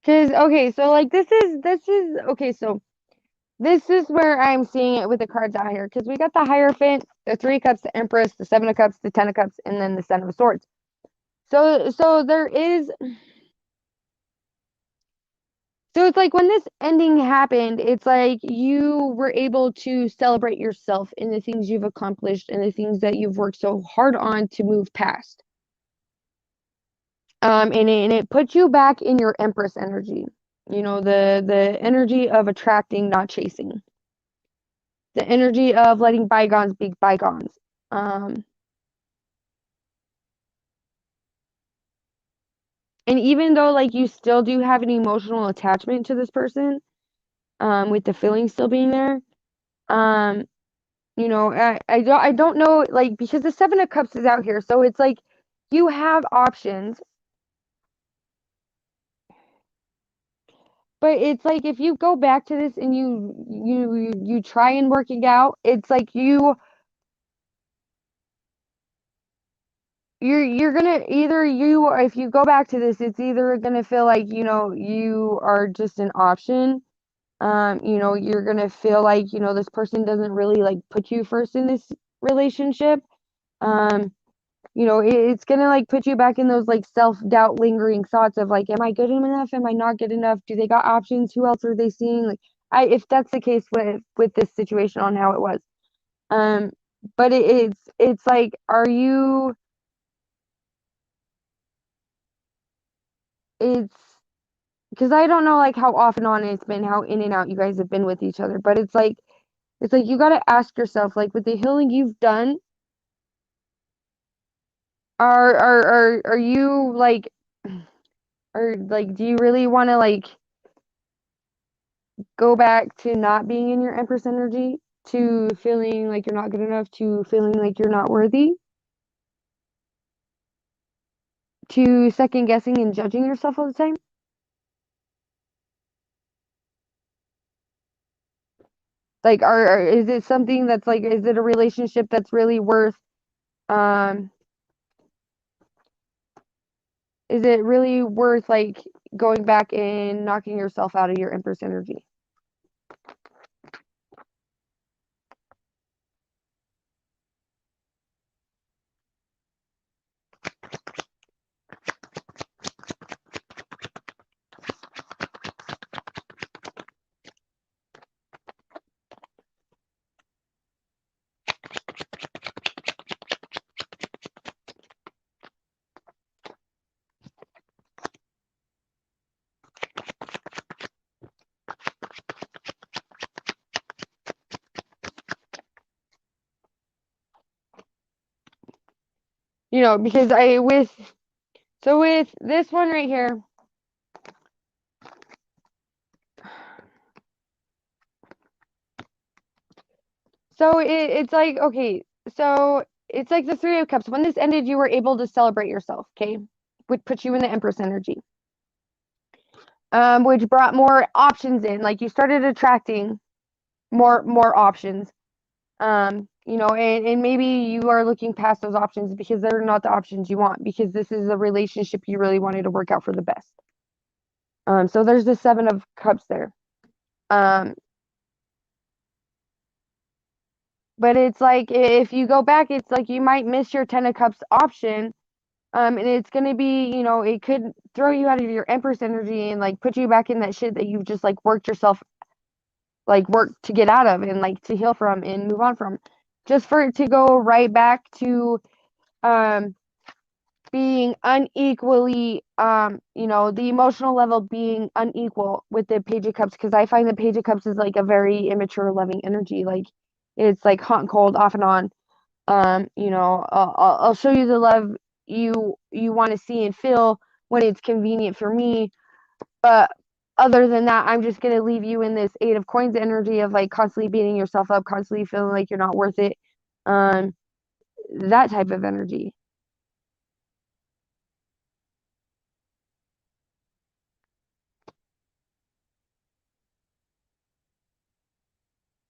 Because okay, so like this is okay, so this is where I'm seeing it with the cards out here. Because we got the Hierophant, the Three of Cups, the Empress, the Seven of Cups, the Ten of Cups, and then the Seven of Swords. So there is so it's like when this ending happened, it's like you were able to celebrate yourself and the things you've accomplished and the things that you've worked so hard on to move past. And it puts you back in your Empress energy. You know, the energy of attracting, not chasing. The energy of letting bygones be bygones. Um, and even though like you still do have an emotional attachment to this person, with the feeling still being there, um, I don't know, like, because the Seven of Cups is out here, so it's like you have options, but it's like if you go back to this and you try and work it out, it's like you're gonna either you if you go back to this, it's either gonna feel like you are just an option. You're gonna feel like this person doesn't really like put you first in this relationship. um it's gonna like put you back in those like self-doubt lingering thoughts of like, am I good enough, am I not good enough, do they got options, who else are they seeing, like, I if that's the case with this situation on how it was. um but it's like, are you it's because I don't know like how off and on it's been, how in and out you guys have been with each other, but it's like you got to ask yourself, like with the healing you've done, are you like, or like, do you really want to like go back to not being in your Empress energy, to feeling like you're not good enough, to feeling like you're not worthy, to second guessing and judging yourself all the time? Like, is it something that's like, is it a relationship that's really worth, um, is it really worth like going back and knocking yourself out of your Empress energy? Because with this one right here, so it's like, okay, so it's like the Three of Cups. When this ended, you were able to celebrate yourself, okay? Which put you in the Empress energy, which brought more options in. Like you started attracting more options. And maybe you are looking past those options because they're not the options you want, because this is a relationship you really wanted to work out for the best. So there's the Seven of Cups there. Um, but it's like if you go back, it's like you might miss your Ten of Cups option. And it's gonna be, it could throw you out of your Empress energy and like put you back in that shit that you've just like worked to get out of and like to heal from and move on from. Just for it to go right back to um being unequally, the emotional level being unequal with the Page of Cups, because I find the Page of Cups is like a very immature, loving energy. Like it's like hot and cold, off and on. I'll show you the love you want to see and feel when it's convenient for me, but other than that, I'm just gonna leave you in this Eight of Coins energy of like constantly beating yourself up, constantly feeling like you're not worth it. Um, that type of energy.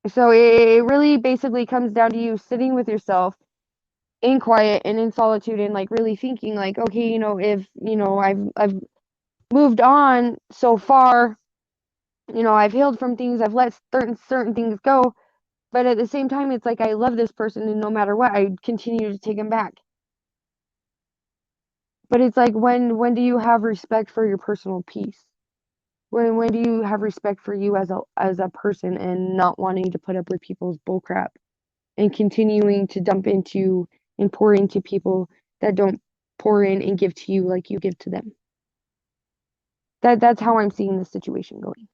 So it really basically comes down to you sitting with yourself in quiet and in solitude and like really thinking like, okay, if I've moved on so far, I've healed from things, I've let certain things go, but at the same time, it's like I love this person, and no matter what, I continue to take him back. But it's like, when do you have respect for your personal peace? When do you have respect for you as a person and not wanting to put up with people's bullcrap and continuing to dump into and pour into people that don't pour in and give to you like you give to them? That's how I'm seeing this situation going.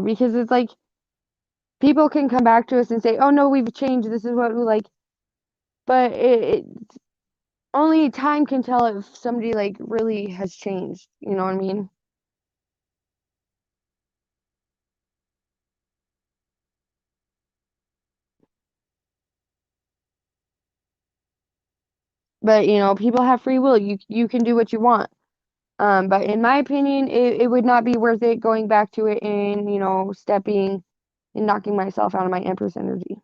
Because it's like people can come back to us and say, "Oh no, we've changed. This is what we like." But only time can tell if somebody like really has changed. You know what I mean? But people have free will. You can do what you want. But in my opinion, it would not be worth it going back to it and stepping and knocking myself out of my Empress energy.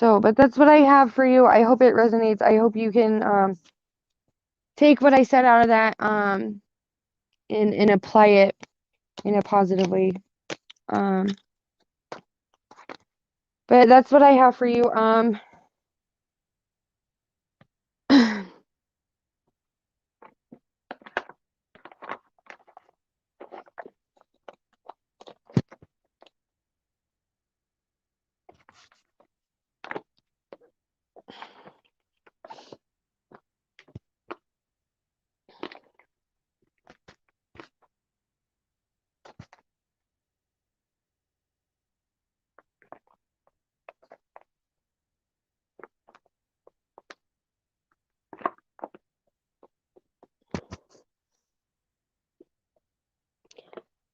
So, but that's what I have for you. I hope it resonates. I hope you can take what I said out of that and apply it in a positive way. But that's what I have for you.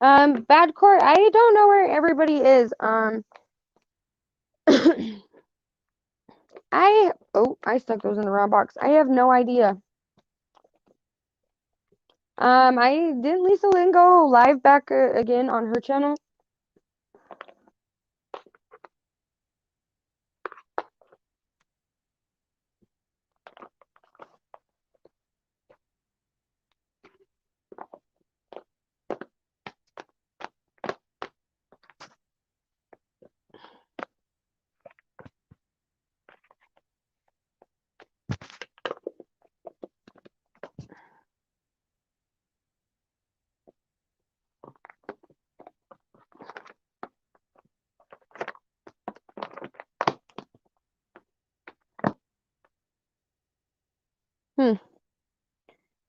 Bad court. I don't know where everybody is. I stuck those in the wrong box. I have no idea. I didn't Lisa Lynn go live back again on her channel?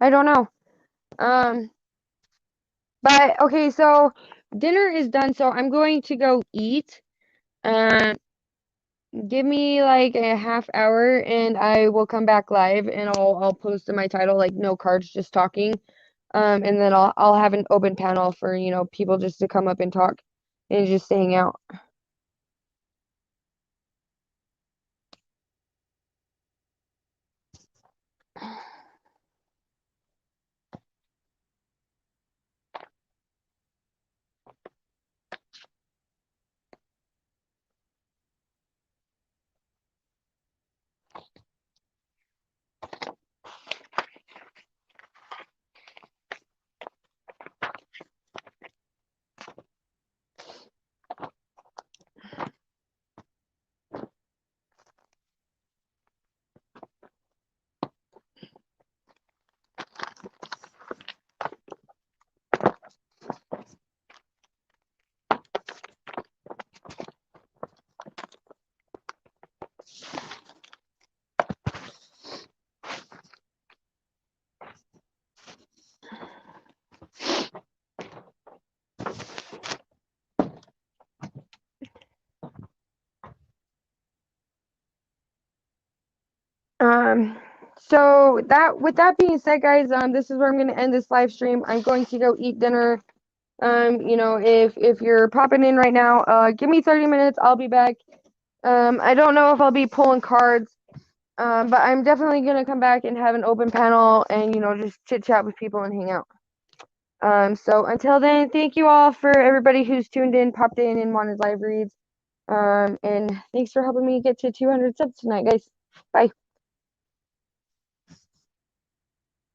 I don't know. But okay, so dinner is done, so I'm going to go eat. Give me like a half hour and I will come back live and I'll post in my title like no cards, just talking. And then I'll have an open panel for, people just to come up and talk and just hang out. So with that being said, guys, this is where I'm gonna end this live stream. I'm going to go eat dinner. If you're popping in right now, give me 30 minutes, I'll be back. I don't know if I'll be pulling cards, but I'm definitely gonna come back and have an open panel and just chit chat with people and hang out. So until then, thank you all for everybody who's tuned in, popped in, and wanted live reads. And thanks for helping me get to 200 subs tonight, guys. Bye.